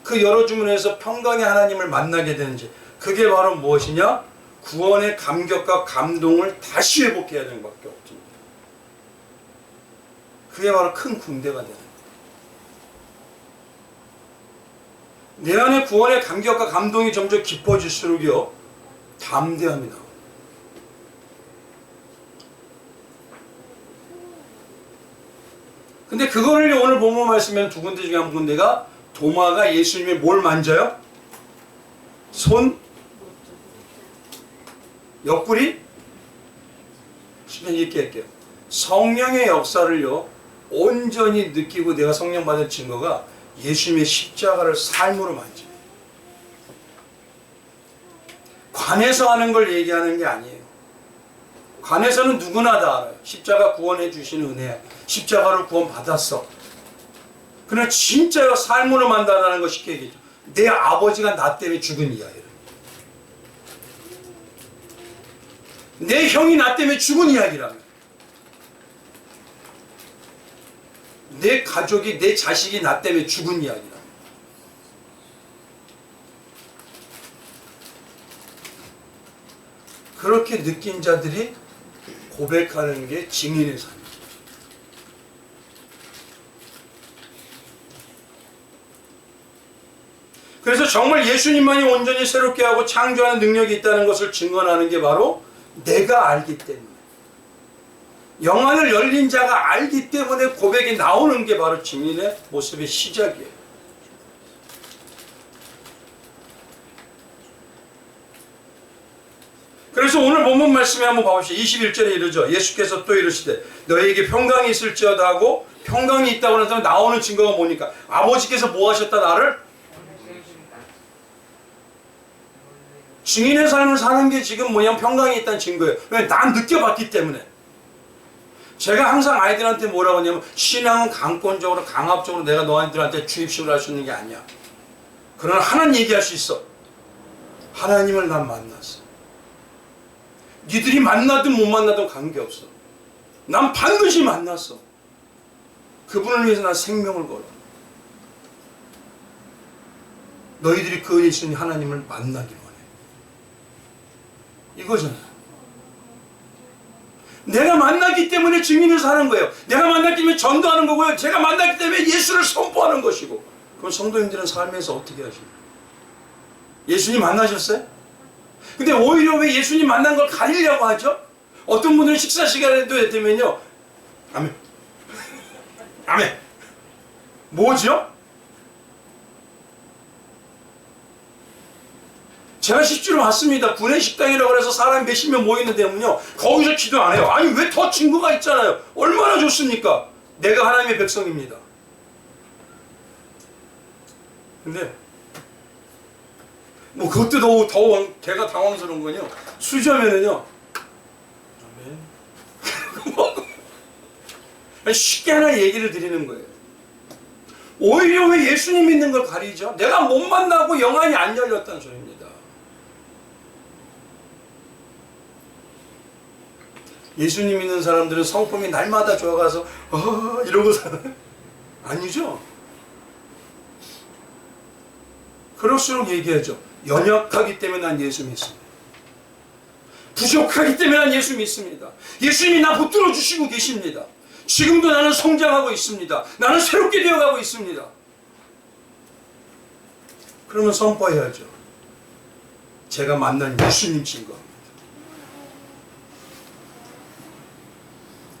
그 열어주문에서 평강의 하나님을 만나게 되는지, 그게 바로 무엇이냐? 구원의 감격과 감동을 다시 회복해야 되는 것밖에 없습니다. 그게 바로 큰 군대가 되는 거예요. 내 안에 구원의 감격과 감동이 점점 깊어질수록요, 담대함이 나옵니다. 근데 그거를 오늘 본문 말씀에는 두 군데 중에 한 군데가, 도마가 예수님의 뭘 만져요? 손? 옆구리? 쉽게 할게요. 성령의 역사를요, 온전히 느끼고 내가 성령 받은 증거가 예수님의 십자가를 삶으로 만져요. 관에서 하는 걸 얘기하는 게 아니에요. 관에서는 누구나 다 알아요. 십자가 구원해 주시는 은혜야. 십자가로 구원 받았어. 그러나 진짜요, 삶으로 만나는 거 쉽게 얘기죠. 내 아버지가 나 때문에 죽은 이야기를. 내 형이 나 때문에 죽은 이야기라면. 내 가족이, 내 자식이 나 때문에 죽은 이야기라면. 그렇게 느낀 자들이 고백하는 게 증인의 삶입니다. 그래서 정말 예수님만이 온전히 새롭게 하고 창조하는 능력이 있다는 것을 증언하는 게 바로 내가 알기 때문에, 영안을 열린 자가 알기 때문에 고백이 나오는 게 바로 증인의 모습의 시작이에요. 그래서 오늘 본문 말씀에 한번 봐봅시다. 21절에 이르죠. 예수께서 또 이르시되 너희에게 평강이 있을지어다 하고, 평강이 있다고 하는 사람 나오는 증거가 뭡니까? 아버지께서 뭐 하셨다? 나를 증인의 삶을 사는 게 지금 뭐냐면 평강이 있다는 증거예요. 왜? 난 느껴봤기 때문에. 제가 항상 아이들한테 뭐라고 하냐면, 신앙은 강권적으로 강압적으로 내가 너희들한테 주입식을 할 수 있는 게 아니야. 그러나 하나는 얘기할 수 있어. 하나님을 난 만났어. 니들이 만나든 못 만나든 관계없어. 난 반드시 만났어. 그분을 위해서 난 생명을 걸어. 너희들이 그 은혜 있으니 하나님을 만나기 원해. 이거잖아요. 내가 만났기 때문에 증인을 사는 거예요. 내가 만났기 때문에 전도하는 거고요. 제가 만났기 때문에 예수를 선포하는 것이고. 그럼 성도님들은 삶에서 어떻게 하십니까? 예수님 만나셨어요? 근데 오히려 왜 예수님 만난 걸 가리려고 하죠? 어떤 분들은 식사 시간에도 되면요, 아멘, 아멘. 뭐죠? 제가 십주로 왔습니다. 구내 식당이라고 해서 사람이 몇십 명 모이는데요, 거기서 기도 안 해요. 아니 왜 더 증거가 있잖아요. 얼마나 좋습니까? 내가 하나님의 백성입니다. 근데 뭐 그것도 더 제가 당황스러운 건요, 수저면은요, 쉽게 하나 얘기를 드리는 거예요. 오히려 왜 예수님 믿는 걸 가리죠? 내가 못 만나고 영안이 안 열렸다는 소리입니다. 예수님 믿는 사람들은 성품이 날마다 좋아가서 이러고 사나요? 아니죠. 그럴수록 얘기하죠. 연약하기 때문에 난 예수 믿습니다. 부족하기 때문에 난 예수 믿습니다. 예수님이 나 붙들어 주시고 계십니다. 지금도 나는 성장하고 있습니다. 나는 새롭게 되어가고 있습니다. 그러면 선포해야죠. 제가 만난 예수님 증거입니다.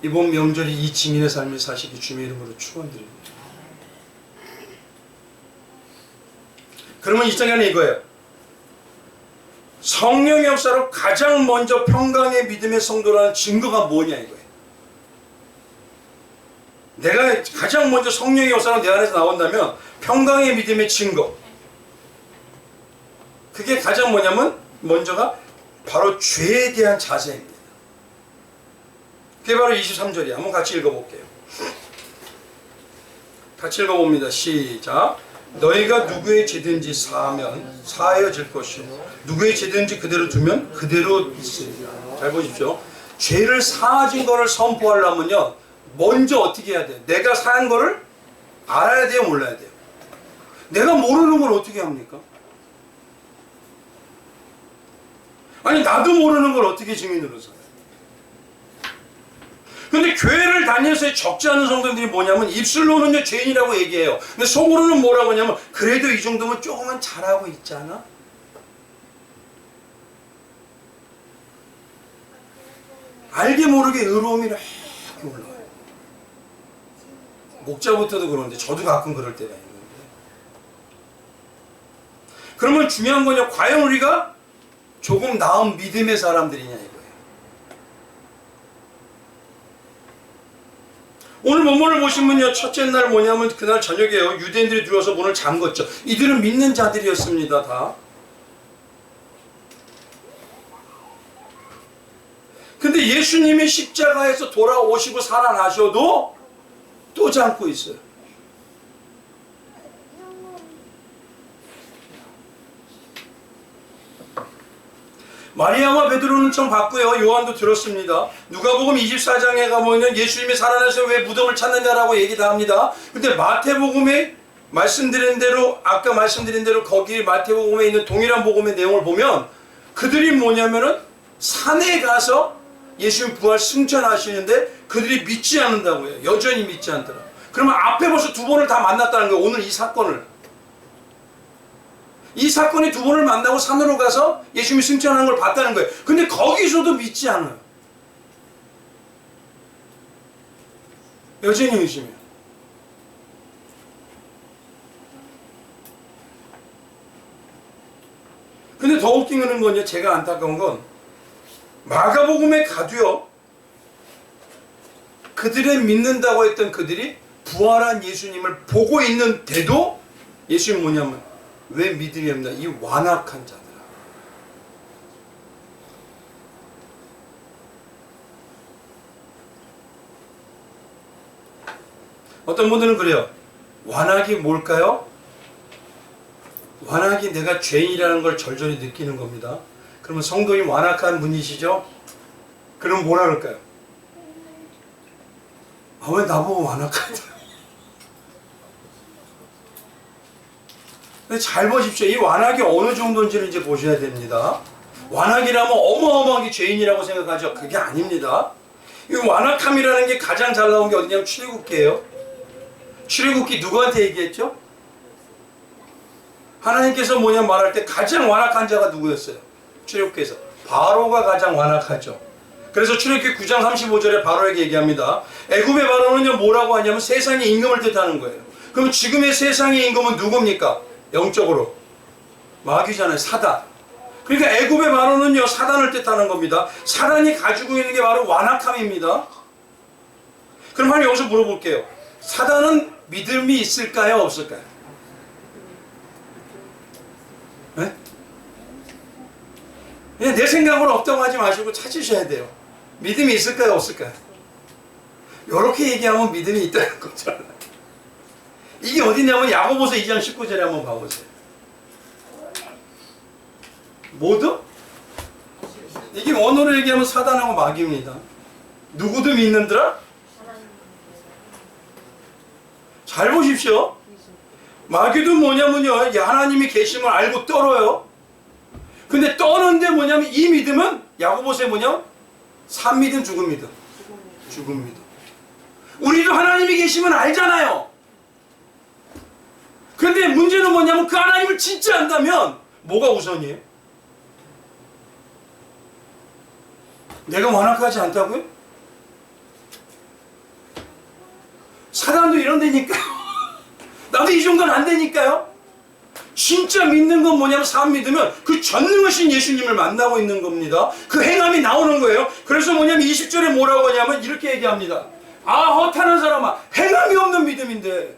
이번 명절이 이 증인의 삶을 사시기 주님의 이름으로 축원드립니다. 그러면 이 장에는 이거예요. 성령의 역사로 가장 먼저 평강의 믿음의 성도라는 증거가 뭐냐 이거예요. 내가 가장 먼저 성령의 역사가 내 안에서 나온다면 평강의 믿음의 증거. 그게 가장 뭐냐면 먼저가 바로 죄에 대한 자세입니다. 그게 바로 23절이에요. 한번 같이 읽어볼게요. 같이 읽어봅니다. 시작. 너희가 누구의 죄든지 사하면 사하여질 것이요 누구의 죄든지 그대로 두면 그대로 있으리라. 잘 보십시오. 죄를 사하진 거를 선포하려면요 먼저 어떻게 해야 돼요? 내가 사한 거를 알아야 돼요? 몰라야 돼요? 내가 모르는 걸 어떻게 합니까? 아니 나도 모르는 걸 어떻게 증인으로 살아요? 근데 교회를 다니면서 적지 않은 성도들이 뭐냐면 입술로는요 죄인이라고 얘기해요. 근데 속으로는 뭐라고 하냐면 그래도 이 정도면 조금은 잘하고 있잖아. 알게 모르게 의로움이 이렇게 올라와요. 목자부터도 그러는데 저도 가끔 그럴 때가 있는데. 그러면 중요한 거냐? 과연 우리가 조금 나은 믿음의 사람들이냐 이거예요. 오늘 본문을 보시면요 첫째 날 뭐냐면 그날 저녁에요 유대인들이 들어와서 문을 잠궜죠. 이들은 믿는 자들이었습니다. 다. 근데 예수님이 십자가에서 돌아오시고 살아나셔도 또 잠고 있어요. 마리아와 베드로는 좀 봤고요. 요한도 들었습니다. 누가복음 24장에 가보면 예수님이 살아나서 왜 무덤을 찾느냐라고 얘기 다 합니다. 근데 마태복음에 말씀드린 대로 아까 말씀드린 대로 거기 마태복음에 있는 동일한 복음의 내용을 보면 그들이 뭐냐면은 산에 가서 예수님 부활 승천하시는데 그들이 믿지 않는다고요. 여전히 믿지 않더라. 그러면 앞에 벌써 두 번을 다 만났다는 거예요. 오늘 이 사건을. 이 사건이 두 번을 만나고 산으로 가서 예수님이 승천하는 걸 봤다는 거예요. 근데 거기서도 믿지 않아요. 여전히 의심해요. 근데 더 웃긴 거는요. 제가 안타까운 건 마가복음에 가도요. 그들의 믿는다고 했던 그들이 부활한 예수님을 보고 있는데도 예수님 뭐냐면 왜 믿음이 없나? 이 완악한 자들아. 어떤 분들은 그래요. 완악이 뭘까요? 완악이 내가 죄인이라는 걸 절절히 느끼는 겁니다. 그러면 성도님 완악한 분이시죠? 그럼 뭐라 그럴까요? 아, 왜 나보고 완악하다? 근데 잘 보십시오. 이 완악이 어느 정도인지를 이제 보셔야 됩니다. 완악이라면 어마어마하게 죄인이라고 생각하죠. 그게 아닙니다. 이 완악함이라는 게 가장 잘 나온 게 어디냐면 출애굽기예요. 출애굽기 누구한테 얘기했죠? 하나님께서 뭐냐 말할 때 가장 완악한 자가 누구였어요? 출애굽기에서 바로가 가장 완악하죠. 그래서 출애굽기 9장 35절에 바로에게 얘기합니다. 애굽의 바로는요 뭐라고 하냐면 세상의 임금을 뜻하는 거예요. 그럼 지금의 세상의 임금은 누굽니까? 영적으로 마귀잖아요. 사단. 그러니까 애굽의 바로는요 사단을 뜻하는 겁니다. 사단이 가지고 있는 게 바로 완악함입니다. 그럼 하나 여기서 물어볼게요. 사단은 믿음이 있을까요? 없을까요? 네? 그냥 내 생각으로 없다고 하지 마시고 찾으셔야 돼요. 믿음이 있을까요? 없을까요? 이렇게 얘기하면 믿음이 있다는 거잖아요. 이게 어디냐면 야고보서 2장 19절에 한번 봐보세요. 모두? 이게 원어로 얘기하면 사단하고 마귀입니다. 누구도 믿는더라? 잘 보십시오. 마귀도 뭐냐면요 하나님이 계심을 알고 떨어요. 근데 떠는데 뭐냐면 이 믿음은 야고보서에 뭐냐? 산 믿음 죽은 믿음. 죽은 믿음. 우리도 하나님이 계시면 알잖아요. 근데 문제는 뭐냐면 그 하나님을 진짜 안다면 뭐가 우선이에요? 내가 완악하지 않다고요? 사단도 이런 데니까요. 나도 이 정도는 안 되니까요. 진짜 믿는 건 뭐냐면 산 믿으면 그 전능하신 예수님을 만나고 있는 겁니다. 그 행함이 나오는 거예요. 그래서 뭐냐면 20절에 뭐라고 하냐면 이렇게 얘기합니다. 아, 허탄한 사람아, 행함이 없는 믿음인데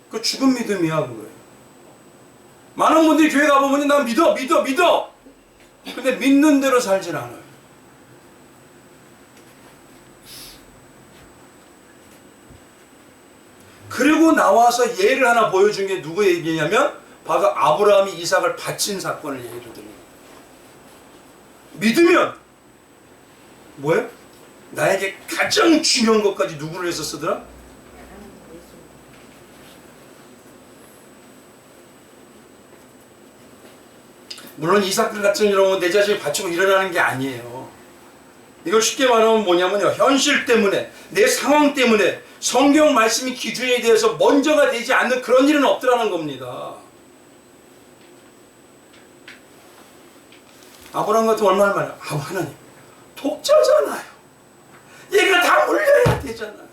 그 죽은 믿음이야 그거예요. 많은 분들이 교회 가보면 난 믿어. 근데 믿는 대로 살진 않아요. 그리고 나와서 예를 하나 보여준 게 누구 얘기냐면 바로 아브라함이 이삭을 바친 사건을 예를 드는 거예요. 믿으면 뭐예요? 나에게 가장 중요한 것까지 누구를 해서 쓰더라? 물론 이삭들 같은 이런 내 자신을 바치고 일어나는 게 아니에요. 이걸 쉽게 말하면 뭐냐면요, 현실 때문에, 내 상황 때문에 성경 말씀이 기준에 대해서 먼저가 되지 않는 그런 일은 없더라는 겁니다. 아브라함 같은 얼마나 많아요. 하나님 독자잖아요. 얘가 다 물려야 되잖아요.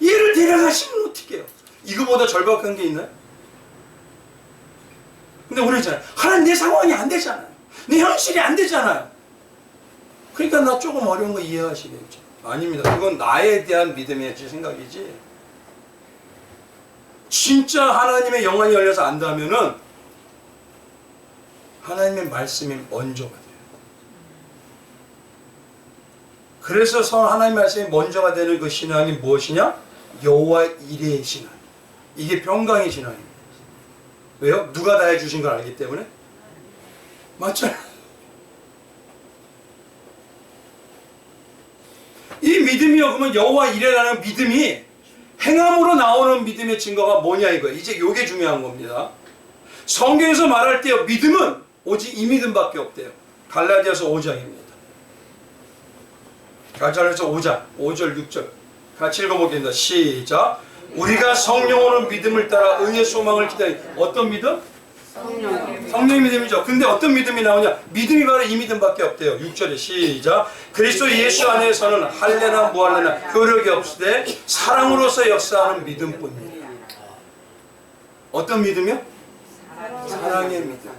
얘를 데려가시면 어떻게 해요? 이거보다 절박한 게 있나요? 근데 우리는 있잖아요. 하나님 내 상황이 안 되잖아요. 내 현실이 안 되잖아요. 그러니까 나 조금 어려운 거 이해하시겠죠. 아닙니다. 그건 나에 대한 믿음의 생각이지. 진짜 하나님의 영안이 열려서 안다면은 하나님의 말씀이 먼저가 돼요. 그래서 하나님의 말씀이 먼저가 되는 그 신앙이 무엇이냐? 여호와 이레의 신앙. 이게 평강의 신앙입니다. 왜요? 누가 다 해주신 걸 알기 때문에? 맞잖아요. 이 믿음이요, 그러면 여호와 이레라는 믿음이 행함으로 나오는 믿음의 증거가 뭐냐 이거예요. 이제 이게 중요한 겁니다. 성경에서 말할 때 믿음은 오직 이 믿음밖에 없대요. 갈라디아서 5장입니다. 갈라디아서 5장 5절 6절 같이 읽어보겠습니다. 시작. 우리가 성령으로 믿음을 따라 의의 소망을 기다리. 어떤 믿음? 성령의 믿음이죠. 근데 어떤 믿음이 나오냐? 믿음이 바로 이 믿음밖에 없대요. 6절에 시작. 그리스도 예수 안에서는 할례나 무할례나 효력이 없으되 사랑으로서 역사하는 믿음뿐이에요. 어떤 믿음이요? 사랑의 믿음.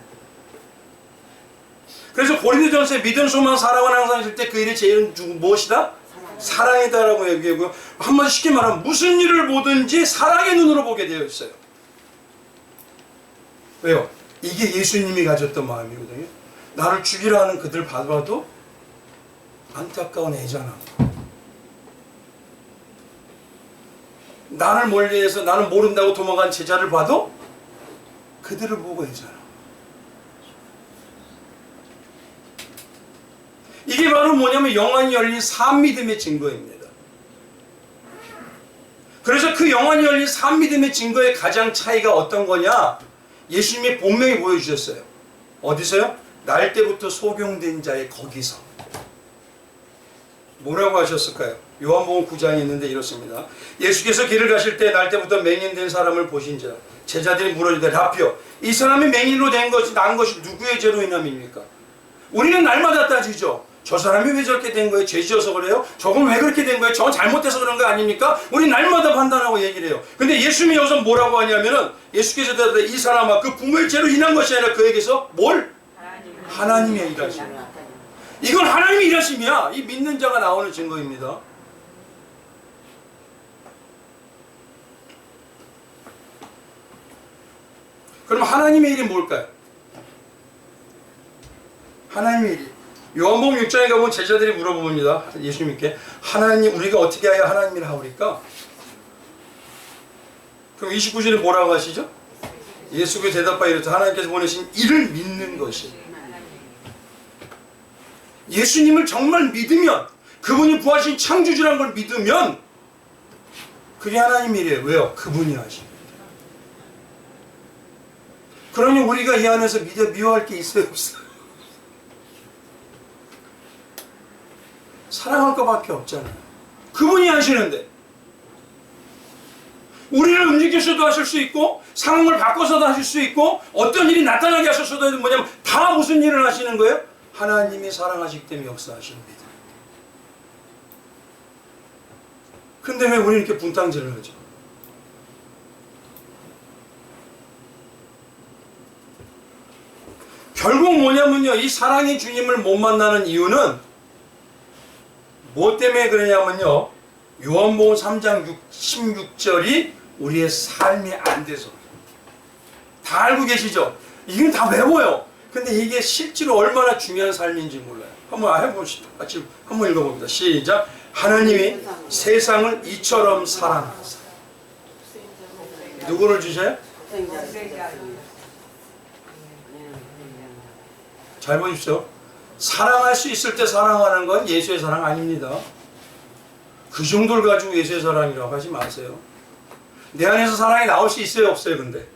그래서 고린도전서에 믿음, 소망, 사랑은 항상 있을 때 그 일의 제일은 무엇이다? 사랑이다라고 얘기하고요. 한마디 쉽게 말하면 무슨 일을 보든지 사랑의 눈으로 보게 되어 있어요. 왜요? 이게 예수님이 가졌던 마음이거든요. 나를 죽이려 하는 그들 봐도 안타까운 애잖아. 나를 멀리해서 나는 모른다고 도망간 제자를 봐도 그들을 보고 애잖아. 이게 바로 뭐냐면 영안이 열린 삶믿음의 증거입니다. 그래서 그 영안이 열린 삶믿음의 증거의 가장 차이가 어떤 거냐? 예수님이 본명이 보여주셨어요. 어디서요? 날 때부터 소경된 자의 거기서. 뭐라고 하셨을까요? 요한복음 9장에 있는데 이렇습니다. 예수께서 길을 가실 때 날 때부터 맹인된 사람을 보신지라 제자들이 물어주되 라피어, 이 사람이 맹인으로 난 것이 누구의 죄로 인함입니까? 우리는 날마다 따지죠. 저 사람이 왜 저렇게 된 거예요? 죄 지어서 그래요? 저건 왜 그렇게 된 거예요? 저건 잘못해서 그런 거 아닙니까? 우리 날마다 판단하고 얘기를 해요. 근데 예수님이 여기서 뭐라고 하냐면은 예수께서 대답해 이 사람아 그 부모의 죄로 인한 것이 아니라 그에게서 뭘? 하나님의 일하심. 이건 하나님의 일하심이야. 이 믿는 자가 나오는 증거입니다. 그럼 하나님의 일이 뭘까요? 하나님의 일이 요한복음 6장에 가보면 제자들이 물어봅니다. 예수님께 하나님 우리가 어떻게 하여 하나님 일을 하오리까? 그럼 29절에 뭐라고 하시죠? 예수께서 대답하여 이르되 하나님께서 보내신 이를 믿는 것이. 예수님을 정말 믿으면 그분이 부하신 창조주라는 걸 믿으면 그게 하나님 일이에요. 왜요? 그분이 하십니다. 그러니 우리가 이 안에서 미워할 게 있어요? 없어요? 사랑할 것밖에 없잖아요. 그분이 하시는데 우리를 움직여서도 하실 수 있고 상황을 바꿔서도 하실 수 있고 어떤 일이 나타나게 하셔서도 뭐냐면 다 무슨 일을 하시는 거예요? 하나님이 사랑하시기 때문에 역사하시는 믿음. 근데 왜 우리는 이렇게 분탕질을 하죠? 결국 뭐냐면요, 이 사랑의 주님을 못 만나는 이유는 뭐 때문에 그러냐면요, 요한복음 3장 16절이 우리의 삶이 안 돼서 다 알고 계시죠? 이건 다 외워요. 근데 이게 실제로 얼마나 중요한 삶인지 몰라요. 한번 해봅시다. 같이 한번 읽어봅니다. 시작. 하나님이 세상을 이처럼 사랑하사. 누구를 주셔요? 잘 보십시오. 사랑할 수 있을 때 사랑하는 건 예수의 사랑 아닙니다. 그 정도를 가지고 예수의 사랑이라고 하지 마세요. 내 안에서 사랑이 나올 수 있어요, 없어요? 근데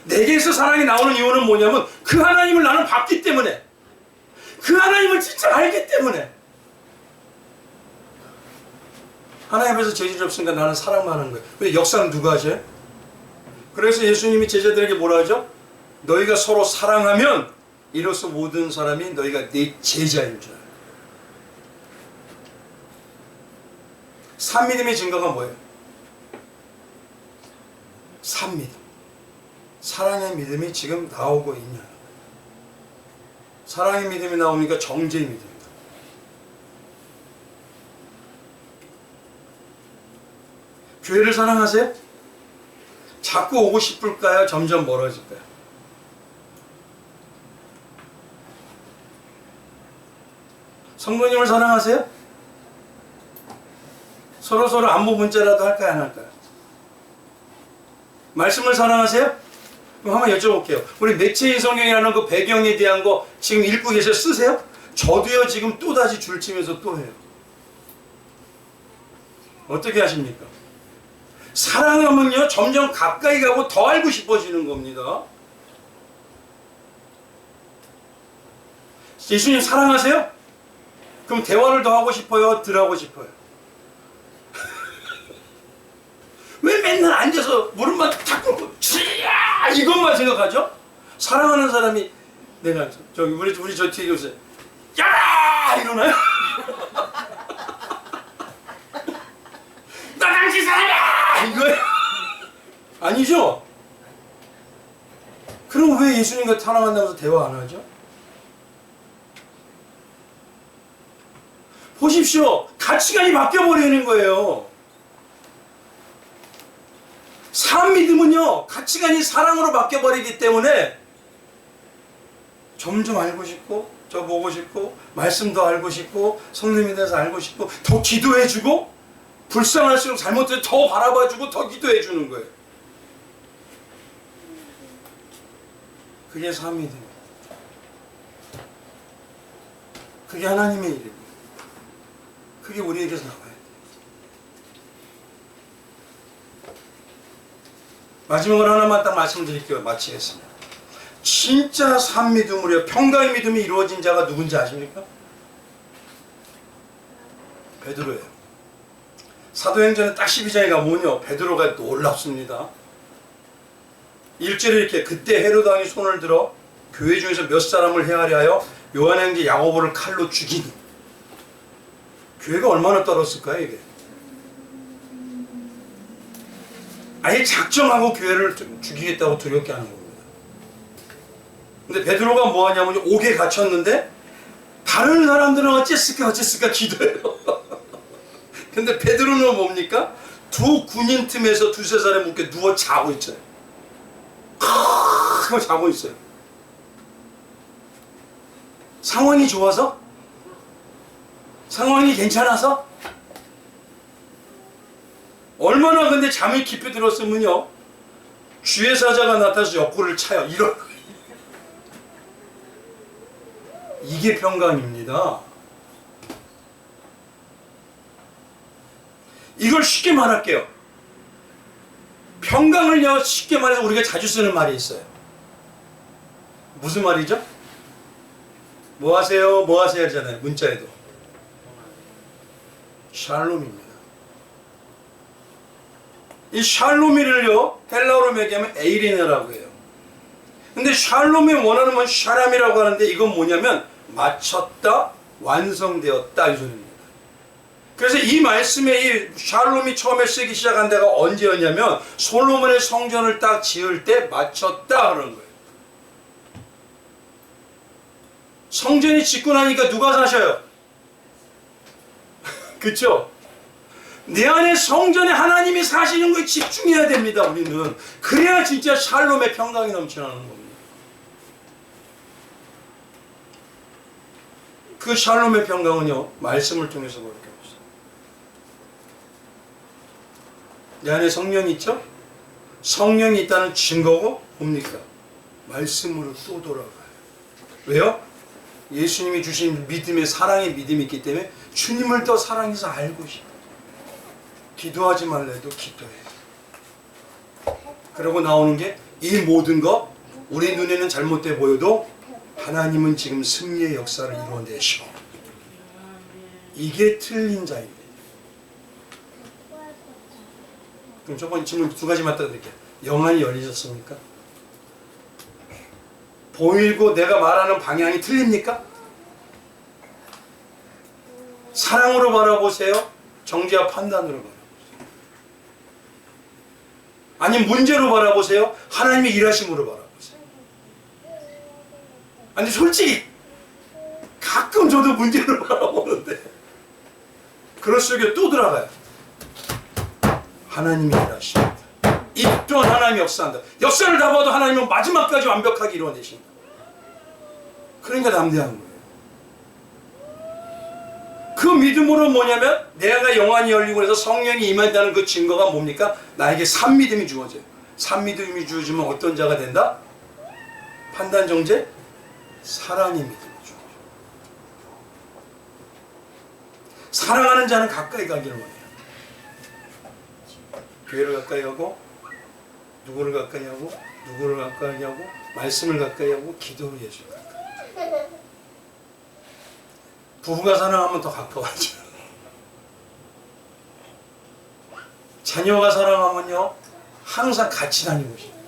내게서 사랑이 나오는 이유는 뭐냐면 그 하나님을 나는 봤기 때문에, 그 하나님을 진짜 알기 때문에. 하나님 앞에서 죄질 없으니까 나는 사랑만 하는 거예요. 근데 역사는 누가 하셔요? 그래서 예수님이 제자들에게 뭐라 하죠? 너희가 서로 사랑하면 이로써 모든 사람이 너희가 내 제자인 줄 알아요. 산믿음의 증거가 뭐예요? 산믿음. 사랑의 믿음이 지금 나오고 있냐? 사랑의 믿음이 나오니까 정죄의 믿음이다. 교회를 사랑하세요? 자꾸 오고 싶을까요? 점점 멀어질까요? 성도님을 사랑하세요? 서로서로 안부 문자라도 할까요? 안 할까요? 말씀을 사랑하세요? 그럼 한번 여쭤볼게요. 우리 매체인 성경이라는 그 배경에 대한 거 지금 읽고 계세요? 쓰세요? 저도요, 지금 또다시 줄치면서 또 해요. 어떻게 하십니까? 사랑하면요, 점점 가까이 가고 더 알고 싶어지는 겁니다. 예수님 사랑하세요? 그럼 대화를 더 하고 싶어요? 덜 하고 싶어요? 왜 맨날 앉아서 무릎만 탁 꿇고 쥐야 이것만 생각하죠? 사랑하는 사람이 내가 저기 우리 저 뒤에 계세요. 야 이러나요? 나 당신 사랑해 이거예요? 아니죠? 그럼 왜 예수님과 사랑한다면서 대화 안 하죠? 보십시오. 가치관이 바뀌어버리는 거예요. 사람 믿음은요, 가치관이 사랑으로 바뀌어버리기 때문에 점점 알고 싶고, 저 보고 싶고, 말씀도 알고 싶고, 성령에 대해서 알고 싶고, 더 기도해주고, 불쌍할수록 잘못해서 더 바라봐주고, 더 기도해주는 거예요. 그게 사람 믿음이에요. 그게 하나님의 일입니다. 그게 우리에게서 나와야 돼요. 마지막으로 하나만 딱 말씀드릴게요. 마치겠습니다. 진짜 산 믿음으로 평강의 믿음이 이루어진 자가 누군지 아십니까? 베드로예요. 사도행전에 딱 12장에 가면요, 베드로가 놀랍습니다. 1절에 이렇게 그때 헤로드 왕이 손을 들어 교회 중에서 몇 사람을 헤아려 하여 요한의 형제 야고보를 칼로 죽이니. 교회가 얼마나 떨었을까요, 이게? 아예 작정하고 교회를 죽이겠다고 두렵게 하는 겁니다. 근데 베드로가 뭐 하냐면 옥에 갇혔는데 다른 사람들은 어쨌을까 기도해요. 근데 베드로는 뭡니까? 두 군인 틈에서 두세 사람이 묶여 누워 자고 있어요. 하고 자고 있어요. 상황이 좋아서? 상황이 괜찮아서? 얼마나 근데 잠이 깊이 들었으면요, 주의 사자가 나타나서 옆구리를 차요. 이런. 이게 평강입니다. 이걸 쉽게 말할게요. 평강을요, 쉽게 말해서 우리가 자주 쓰는 말이 있어요. 무슨 말이죠? 뭐 하세요? 뭐 하세요? 하잖아요. 문자에도. 샬롬입니다. 이 샬롬이를요, 헬라어로 얘기하면 에이리네라고 해요. 근데 샬롬이 원하는 건 샤람이라고 하는데 이건 뭐냐면 마쳤다, 완성되었다 이 소리입니다. 그래서 이 말씀에 이 샬롬이 처음에 쓰기 시작한 데가 언제였냐면 솔로몬의 성전을 딱 지을 때 마쳤다 그러는 거예요. 성전이 짓고 나니까 누가 사셔요? 그쵸? 내 안에 성전에 하나님이 사시는 거에 집중해야 됩니다. 우리는 그래야 진짜 샬롬의 평강이 넘쳐나는 겁니다. 그 샬롬의 평강은요, 말씀을 통해서 그렇게 없어요. 내 안에 성령이 있죠? 성령이 있다는 증거가 뭡니까? 말씀으로 또 돌아가요. 왜요? 예수님이 주신 믿음의 사랑의 믿음이 있기 때문에 주님을 더 사랑해서 알고 싶어요. 기도하지 말래도 기도해. 그러고 나오는 게 이 모든 것 우리 눈에는 잘못돼 보여도 하나님은 지금 승리의 역사를 이루어내시고, 이게 틀린 자입니다. 그럼 저번 질문 두 가지 맞다 드릴게요. 영안이 열리셨습니까? 보이고 내가 말하는 방향이 틀립니까? 사랑으로 바라보세요? 정죄와 판단으로 바라보세요? 아니 문제로 바라보세요? 하나님의 일하심으로 바라보세요? 아니 솔직히 가끔 저도 문제로 바라보는데 그럴 속에 또 들어가요. 하나님이 일하십니다. 이 또한 하나님이 역사한다. 역사를 다 봐도 하나님은 마지막까지 완벽하게 이루어내신다. 그러니까 담대한 거예요. 그 믿음으로 뭐냐면 내가 영안이 열리고 해서 성령이 임한다는 그 증거가 뭡니까? 나에게 산믿음이 주어져요. 산믿음이 주어지면 어떤 자가 된다? 판단, 정죄, 사랑의 믿음이 주어져요. 사랑하는 자는 가까이 가기를 원해요. 교회를 가까이 하고, 누구를 가까이 하고, 누구를 가까이 하고, 말씀을 가까이 하고, 기도를 예수를 가까이. 부부가 사랑하면 더 가까워져. 자녀가 사랑하면요 항상 같이 다니고 싶어요.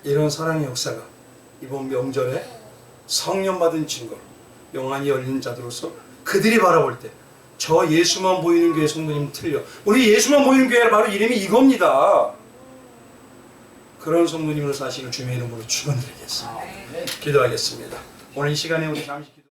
이런 사랑의 역사가 이번 명절에 성령 받은 증거로 영안이 열린 자들로서 그들이 바라볼 때 저 예수만 보이는 교회 성도님 틀려. 우리 예수만 보이는 교회가 바로 이름이 이겁니다. 그런 성도님으로 사시는 주님의 이름으로 축원드리겠습니다. 기도하겠습니다. 오늘 이 시간에 우리 잠시 기도